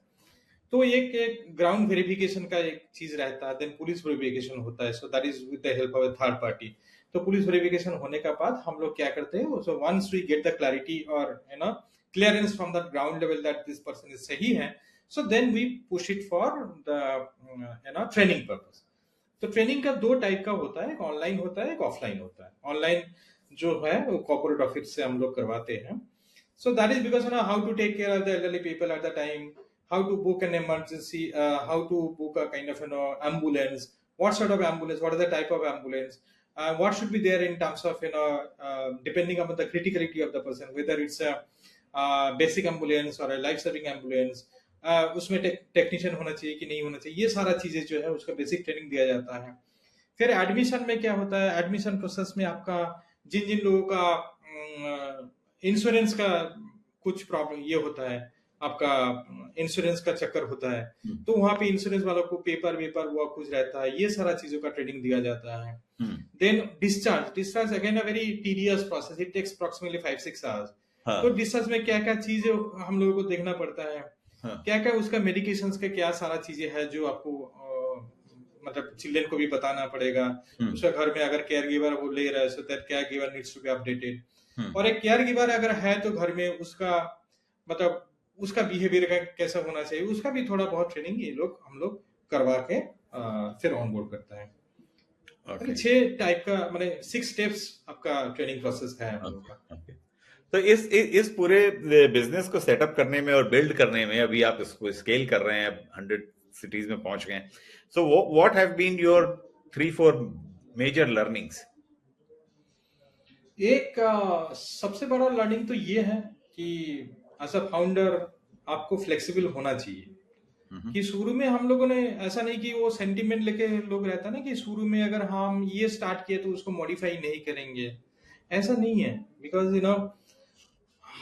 तो एक ग्राउंड वेरिफिकेशन का एक चीज रहता है, देन पुलिस वेरिफिकेशन होता है, so that is with the help of a third party. तो पुलिस वेरिफिकेशन होने के बाद हम लोग क्या करते हैं, so once we get the clarity और clearance from the ground level that this person is सही है, so then we push it for the training purpose. तो ट्रेनिंग का 2 टाइप का होता है, एक ऑनलाइन होता है, एक ऑफलाइन होता है. ऑनलाइन जो है वो कॉर्पोरेट ऑफिस से हम लोग करवाते हैं. So that is because how to take care of the elderly people at the time, how to book an emergency, how to book a kind of ambulance, what sort of ambulance, what are the type of ambulance, what should be there in terms of depending on the criticality of the person, whether it's a basic ambulance or a life saving ambulance, उसमें technician होना चाहिए कि नहीं होना चाहिए, ये सारा चीजें जो है उसका बेसिक ट्रेनिंग दिया जाता है. फिर एडमिशन में क्या होता है, एडमिशन प्रोसेस में आपका जिन लोगों का इंश्योरेंस का कुछ प्रॉब्लम ये होता है, आपका इंश्योरेंस का चक्कर होता है, तो वहां पे इंश्योरेंस वालों को पेपर वो कुछ रहता है, ये सारा चीजों का ट्रेनिंग दिया जाता है. Then discharge again a very tedious process, it takes approximately 5-6 hours. तो डिस्चार्ज में क्या क्या चीजें हम लोगों को देखना पड़ता है, क्या क्या उसका मेडिकेशंस का क्या सारा चीजें है जो आपको मतलब चिल्ड्रन को भी बताना पड़ेगा. उसका घर में अगर केयर गिवर वो ले रहा है, so that care giver needs to be updated. और एक केयर गिवर अगर है तो घर में उसका मतलब उसका बिहेवियर का कैसा होना चाहिए, उसका भी थोड़ा बहुत ट्रेनिंग ये हम लोग करवा के फिर ऑनबोर्ड करता है. 6 टाइप का मतलब 6 स्टेप्स आपका ट्रेनिंग प्रोसेस है हम लोग का. तो इस पूरे बिजनेस को सेटअप करने में और बिल्ड करने में, अभी आप इसको स्केल कर रहे हैं, 100 सिटीज में पहुंच गए, so what have been your 3-4 major learnings? एक सबसे बड़ा लर्निंग तो ये है कि एज अ फाउंडर आपको फ्लेक्सिबल होना चाहिए. कि शुरू में हम लोगों ने ऐसा नहीं कि वो सेंटिमेंट लेके लोग रहता ना कि शुरू में अगर हम ये स्टार्ट किए तो उसको मॉडिफाई नहीं करेंगे, ऐसा नहीं है। बिकॉज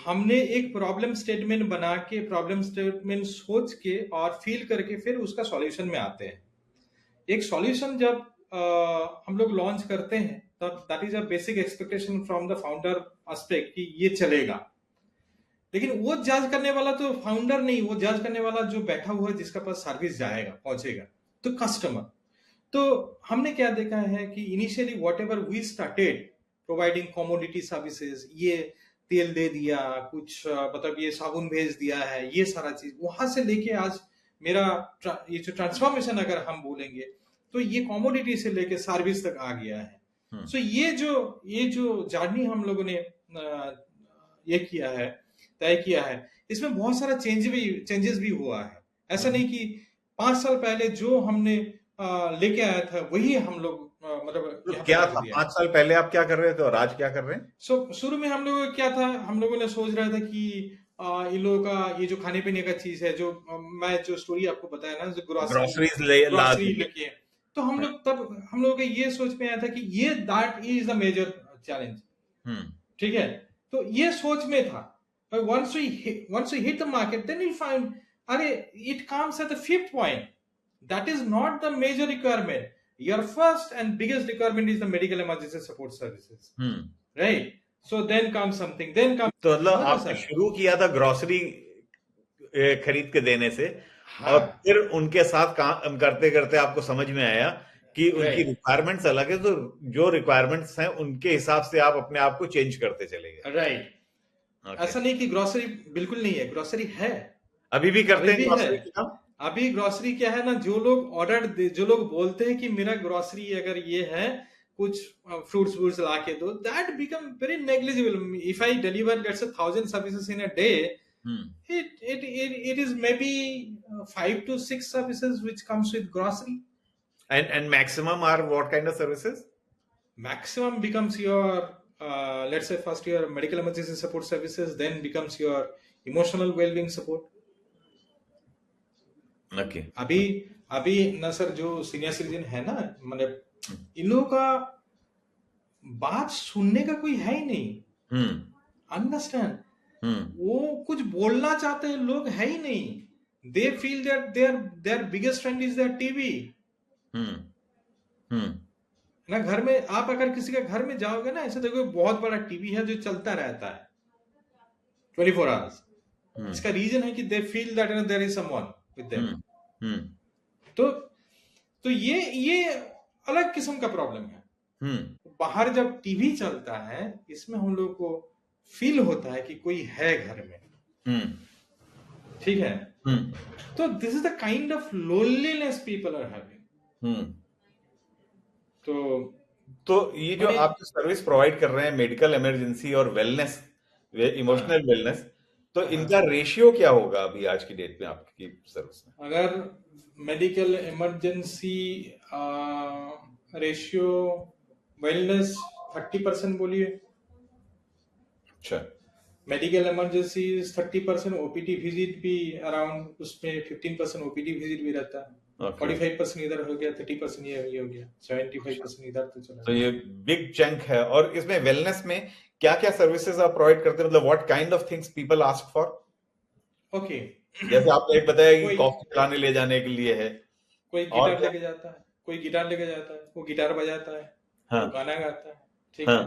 हमने एक प्रॉब्लम स्टेटमेंट बना के, प्रॉब्लम स्टेटमेंट सोच के और फील करके फिर उसका सॉल्यूशन में आते हैं। एक सॉल्यूशन जब हम लोग लॉन्च करते हैं तब that is a basic expectation from the founder aspect कि ये चलेगा। लेकिन वो जज करने वाला तो फाउंडर नहीं, वो जज करने वाला जो बैठा हुआ है जिसका पास सर्विस जाएगा, पहुंचेगा, तो कस्टमर। तो हमने क्या देखा है कि initially whatever we started providing commodity services, ये तेल दे दिया कुछ, मतलब ये साबुन भेज दिया है, ये सारा चीज वहां से लेके आज मेरा ये जो ट्रांसफॉर्मेशन अगर हम बोलेंगे तो ये कमोडिटी से लेके सर्विस तक आ गया है। सो ये जो जर्नी हम लोगों ने ये किया है, तय किया है, इसमें बहुत सारा चेंजेस भी हुआ है। ऐसा नहीं कि 5 साल पहले जो हमने लेके आया था वही हम लोग मतलब तो क्या था 5 साल पहले आप क्या कर रहे थे और आज क्या कर रहे हैं? शुरू में हम लोग क्या था, हम लोगों ने सोच रहा था कि इन लोगों का ये जो खाने पीने का चीज है, जो मैं जो स्टोरी आपको बताया ना, जो ग्रोसरीज लेके, तो हम लोग तब हम लोगों के ये सोच में आया था कि ये that is the major challenge. ठीक है, तो ये सोच में था। Once we hit the market, then we find, it comes at the 5th point. That is not the major requirement. Your first and biggest requirement is the medical emergency support services. Right? So then comes something. Then comes. तो मतलब आपने शुरू किया था grocery खरीद के देने से, और फिर उनके साथ काम करते करते आपको समझ में आया कि उनकी रिक्वायरमेंट्स अलग है, तो जो रिक्वायरमेंट्स हैं उनके हिसाब से आप अपने आप को चेंज करते चले गए। राइट। ऐसा नहीं कि ग्रोसरी बिल्कुल नहीं है, ग्रोसरी है, अभी भी करते हैं ग्रोसरी। अभी ग्रोसरी क्या है ना, जो लोग बोलते हैं कि मेरा ग्रोसरी अगर ये है, कुछ फ्रूट्स ला के दो, that become very negligible. If I deliver let's 1000 services in a day, it is maybe 5 to 6 services which comes with grocery. And maximum are what kind of services? Maximum becomes your let's say first your medical emergency support services, then becomes your emotional well-being support. Okay. अभी ना sir, जो senior citizen है ना, मतलब इन लोगों का बात सुनने का कोई है ही नहीं। अंडरस्टैंड? वो कुछ बोलना चाहते हैं लोग है ही नहीं। दे feel that their biggest friend is their TV. ना घर में आप अगर किसी के घर में जाओगे ना, ऐसे देखो बहुत बड़ा टीवी है जो चलता रहता है 24 आवर्स। इसका रीजन है कि they feel that there is someone with them. तो ये अलग किस्म का प्रॉब्लम है। बाहर जब टीवी चलता है, इसमें हम लोग को फील होता है कि कोई है घर में। ठीक है, तो this is the kind of loneliness people are having. तो ये जो आप सर्विस प्रोवाइड कर रहे हैं, मेडिकल इमरजेंसी और वेलनेस, इमोशनल वेलनेस, तो इनका रेशियो क्या होगा अभी आज की डेट में आपकी सर्विस में? अगर मेडिकल इमरजेंसी रेशियो वेलनेस 30% बोलिए। अच्छा, मेडिकल इमरजेंसी 30%, ओपीडी विजिट भी अराउंड उसमें 15% ओपीडी विजिट भी रहता है। 45% इधर हो गया, 30% ये हो गया, 75% इधर तो चला। तो ये बिग चंक है। और इसमें वेलनेस में क्या क्या सर्विसेज आप प्रोवाइड करते हैं? मतलब what kind of things people ask for? Okay, जैसे आपने एक बताया कि कॉफी पिलाने ले जाने के लिए है, कोई गिटार लेके जाता है, वो गिटार बजाता है, वो गाना गाता है। ठीक है,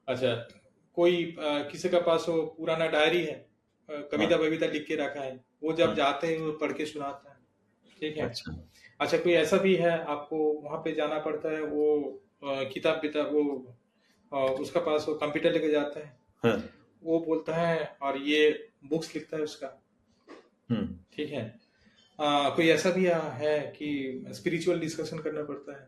अच्छा, कोई किसी का पास वो पुराना डायरी है, कविता बविता लिख के रखा है, वो जब जाते हैं वो पढ़ के सुनाता है। ठीक है, अच्छा, कोई ऐसा भी है आपको वहां पे जाना पड़ता है, वो किताब वो उसका पास वो कंप्यूटर लेके जाता है, वो बोलता है और ये बुक्स लिखता है उसका। ठीक है, कोई ऐसा भी है कि स्पिरिचुअल डिस्कशन करना पड़ता है।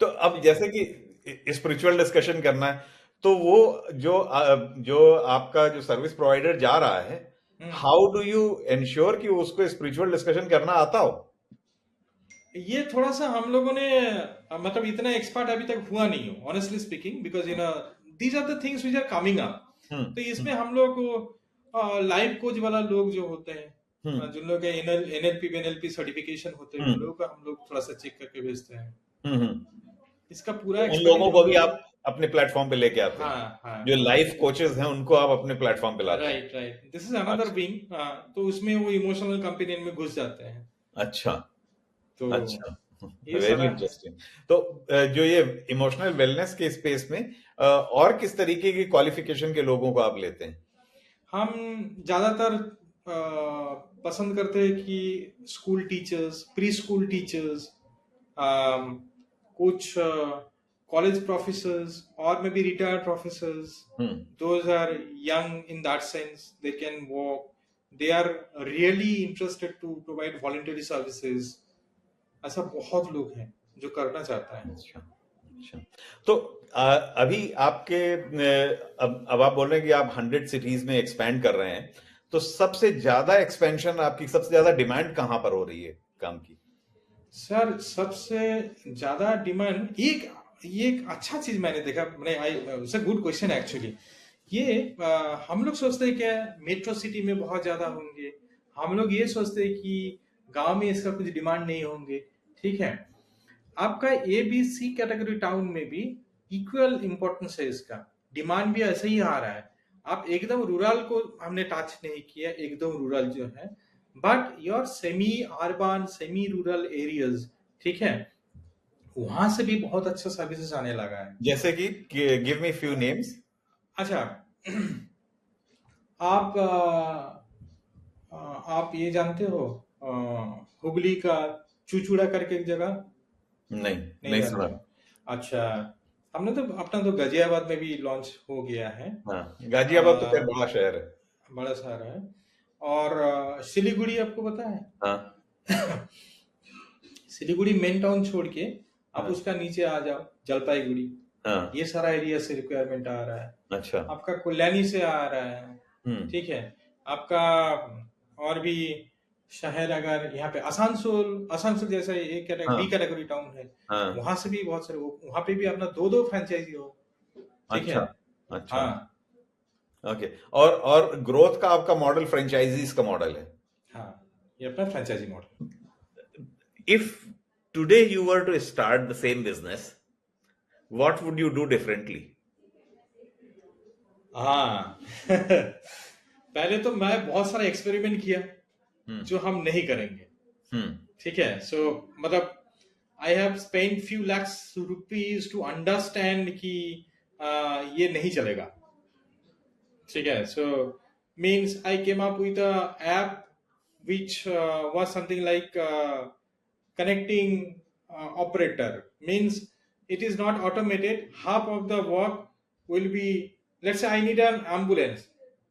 तो अब जैसे कि स्पिरिचुअल डिस्कशन करना है, तो वो जो आपका जो सर्विस प्रोवाइडर जा रहा है, हाउ डू यू एंश्योर कि उसको स्पिरिचुअल डिस्कशन करना आता हो? ये थोड़ा सा हम लोगों ने मतलब इतना एक्सपर्ट अभी तक हुआ नहीं हो, honestly speaking, because these are the things which are coming up. तो इसमें हम लोग लाइफ कोच वाला लोग जो होते हैं, जिन लोगों के NLP NLP सर्टिफिकेशन होते हैं, उन लोगों का हम लोग थोड़ा सा चेक करके भेजते हैं। इसका पूरा उन लोगों को भी एक्सपीरियंस। आप अपने प्लेटफॉर्म पे लेके आते हैं, हाँ हाँ जो हाँ, लाइफ कोचेस हैं उनको आप अपने प्लेटफॉर्म पे लाते हैं। Right right, this is another अच्छा विंग। तो उसमें वो इमोशनल कंपेनियन में घुस जाते हैं। अच्छा तो अच्छा, ये वेरी सारा इंटरेस्टिंग। तो जो ये इमोशनल वेलनेस के स्पेस में और किस तरीके की क्वालिफिकेशन के लोगों को आप लेते हैं? हम ज्यादातर पसंद करते हैं कि school teachers, pre school teachers, कुछ कॉलेज प्रोफेसर्स और may be retired professors. Those are young in that sense. They can walk. They are really interested to provide voluntary services. ऐसा बहुत लोग हैं जो करना चाहता है। अच्छा अच्छा। तो अभी आपके अब आप बोल रहे हैं कि आप 100 सिटीज में एक्सपैंड कर रहे हैं, तो सबसे ज्यादा एक्सपेंशन आपकी, सबसे ज्यादा डिमांड कहाँ पर हो रही है काम की? सर सबसे ज्यादा डिमांड, ये एक अच्छा चीज मैंने देखा, it's a good question actually. ये हम लोग सोचते हैं क्या मेट्रो सिटी में बहुत ज्यादा होंगे, हम लोग ये सोचते हैं कि गांव में इसका कुछ डिमांड नहीं होंगे। ठीक है, आपका ABC कैटेगरी टाउन में भी इक्वल इंपॉर्टेंस है, इसका डिमांड भी ऐसे ही आ रहा है। आप एकदम रूरल को हमने टच नहीं किया, एकदम रूरल जो है, but your semi urban semi rural areas, ठीक है, वहां से भी बहुत अच्छा सर्विसेज आने लगा है। जैसे कि गिव मी फ्यू नेम्स। अच्छा, आप ये जानते हो हुगली का चुचुड़ा करके एक जगह? नहीं सुना। अच्छा, हमने तो अपना तो गाजियाबाद में भी लॉन्च हो गया है। हाँ, गाजियाबाद तो खैर बड़ा शहर है। बड़ा शहर है। और सिलीगुड़ी आपको पता है? हाँ सिलीगुड़ी मेन टाउन छोड़ के आप हाँ उसका नीचे आ जाओ, जलपाईगुड़ी, हाँ। ये सारा एरिया से रिक्वायरमेंट आ रहा है। अच्छा। आपका कल्याणी से आ रहा है। ठीक है, आपका और भी शहर, अगर यहाँ पे आसनसोल जैसा एक हाँ B कैटेगरी टाउन है, हाँ। वहां से भी बहुत सारे, वहां पे भी अपना दो फ्रेंचाइजी हो। ठीक है। अच्छा अच्छा। हाँ ओके। और ग्रोथ का आपका मॉडल फ्रेंचाइजीज का मॉडल है? हाँ, ये अपना franchisee model. If today you were to start the same business, what would you do differently? हाँ पहले तो मैं बहुत सारा एक्सपेरिमेंट किया जो हम नहीं करेंगे। ठीक है, सो मतलब I have spend few lakhs rupees to understand कि ये नहीं चलेगा। ठीक है, सो means I came up with a app which was something like connecting operator, means it is not automated, half of the work will be, let's say I need an ambulance,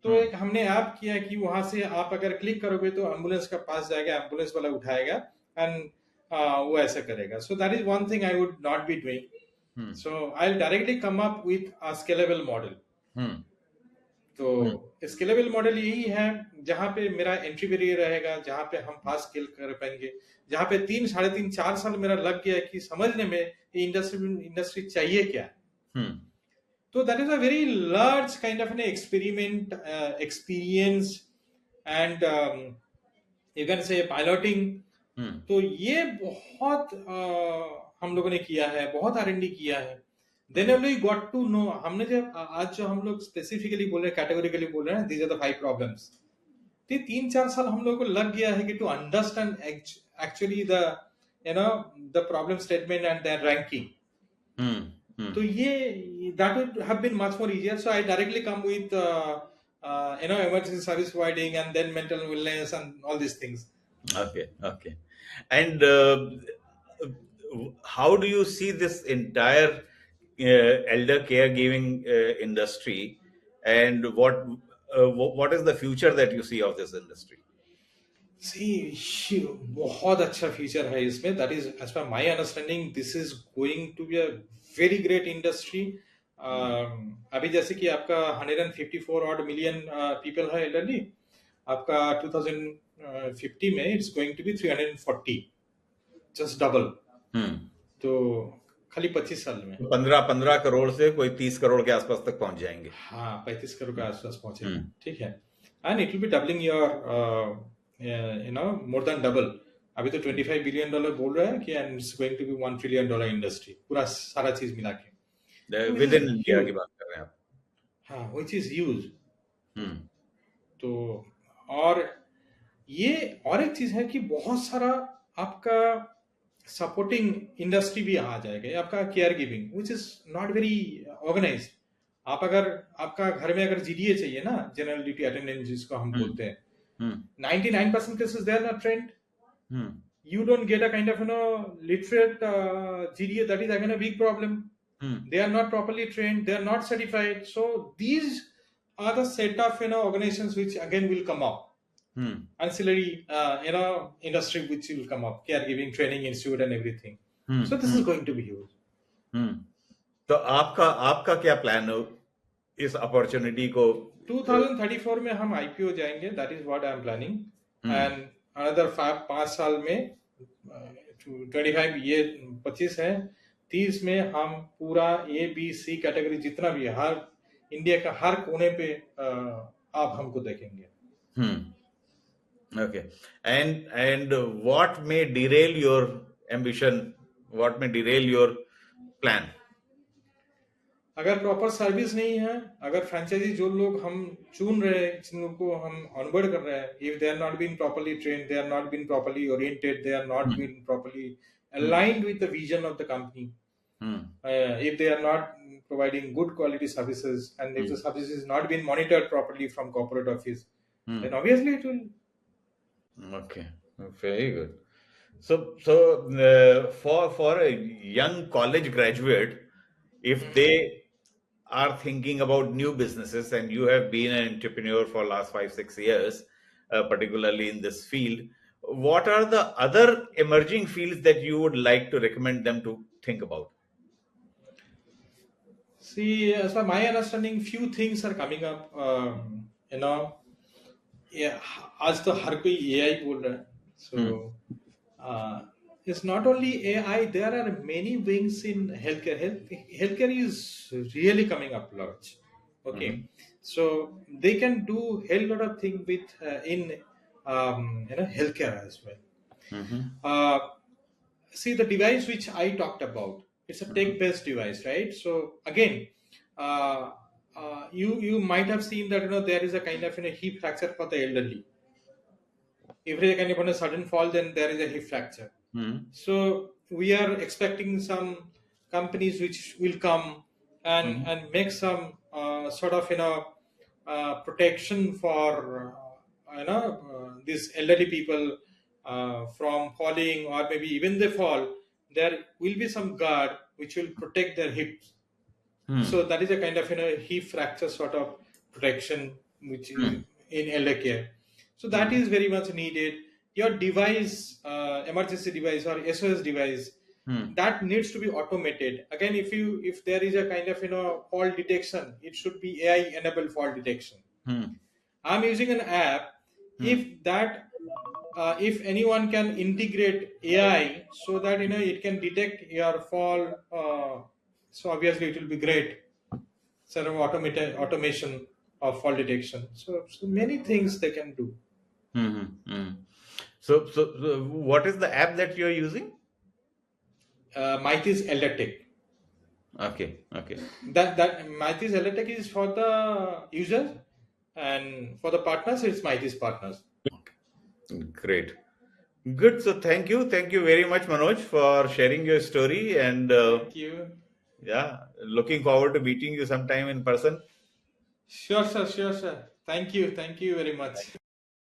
तो एक हमने app किया कि वहां से आप अगर click करोगे तो एम्बुलेंस का पास जाएगा, एम्बुलेंस वाला उठाएगा एंड वो ऐसा करेगा। सो that is one thing I would not be doing. So I will directly come up with a scalable model. तो स्केलेबल मॉडल यही है जहां पे मेरा एंट्री बैरियर रहेगा, जहां पे हम फास्ट स्केल कर पाएंगे, जहां पे 3, 3.5, 4 साल मेरा लग गया कि समझने में ये इंडस्ट्री चाहिए क्या। तो that is a very large kind of an experiment, experience and you can say piloting. तो ये बहुत हम लोगों ने किया है, बहुत R&D किया है। Then only got to know, हमने जब आज जो हम लोग स्पेसिफिकली बोल रहे हैं, कैटेगोरिकली बोल रहे हैं, these are the 5 problems, तो 3-4 साल हम लोगों को लग गया है कि to understand actually the problem statement and their ranking. तो ये that would have been much more easier. So I directly come with emergency service providing and then mental wellness and all these things. Okay. And how do you see this entire elder caregiving industry, and what is the future that you see of this industry? See, बहुत अच्छा future है इसमें। That is, as per my understanding, this is going to be a very great industry. अभी जैसे कि आपका 154 odd million people है elderly, आपका 2050 में it's going to be 340, just double. तो खाली 25 साल में 15 करोड़ से कोई 30 करोड़ के आसपास तक पहुंच जाएंगे। हाँ, 35 करोड़ के आसपास पहुंचेंगे। ठीक है, and it will be doubling your more than double. अभी तो $25 billion बोल रहा है कि and it's going to be $1 trillion industry, पूरा सारा चीज मिला के, which with is in India की huge. बात कर रहे हैं आप? हाँ, which is huge. हम्म तो और ये और एक चीज है कि बहुत सारा आपका सपोर्टिंग इंडस्ट्री भी आ जाएगा, आपका care giving which is not very organised. आप अगर आपका घर में अगर जीडीए चाहिए ना, जनरल ड्यूटी अटेंडेंस जिसको हम बोलते हैं, 99% cases they are not trained. You don't get a kind of literate GDA. That is again a big problem. They are not properly trained. They are not certified. So these are the set of organizations which again will come up. Ancillary industry which will come up, caregiving training institute and everything. So this is going to be huge. तो आपका क्या plan हो इस opportunity को? 2034 में हम IPO जाएंगे. That is what I am planning. And another 5 साल में 25 ये 25 है, 30 में हम पूरा ए बी सी कैटेगरी जितना भी हर इंडिया का हर कोने पे आप हमको देखेंगे. Okay. And what may derail your ambition? What may derail your plan? अगर प्रॉपर सर्विस नहीं है, अगर फ्रेंचाइजी जो लोग हम चुन रहे हैं, जिन लोगों को हम ऑनबोर्ड कर रहे हैं, if they are not been properly trained, they are not been properly oriented, they are not been properly aligned with the vision of the company, if they are not providing good quality services, and if the service is not being monitored properly from corporate office, then obviously it will. Okay, very good. So for a young college graduate, if they are thinking about new businesses, and you have been an entrepreneur for last 5-6 years, particularly in this field, what are the other emerging fields that you would like to recommend them to think about? See, as per my understanding, few things are coming up. आज तो हर कोई AI बोल रहा है. So it's not only AI. There are many wings in healthcare. Healthcare is really coming up large. Okay, so they can do a lot of things with in healthcare as well. See, the device which I talked about, it's a tech-based device, right? So again, you might have seen that there is a kind of hip fracture for the elderly. If there is a kind of a sudden fall, then there is a hip fracture. So we are expecting some companies which will come and make some sort of protection for these elderly people from falling, or maybe even they fall, there will be some guard which will protect their hips. So that is a kind of hip fracture sort of protection which is in elder care. So that is very much needed. Your device, emergency device or SOS device, that needs to be automated. Again, if there is a kind of fault detection, it should be AI enabled fault detection. I'm using an app. If anyone can integrate AI so that it can detect your fall, so obviously it will be great. Sort of automation of fall detection. So many things they can do. So what is the app that you're using? Mythis ElderTech. Okay. That Mythis ElderTech is for the users, and for the partners, it's Mythis Partners. Great. Good. So thank you very much, Manoj, for sharing your story, and Thank you. Yeah, looking forward to meeting you sometime in person. Sure, sir. Thank you very much.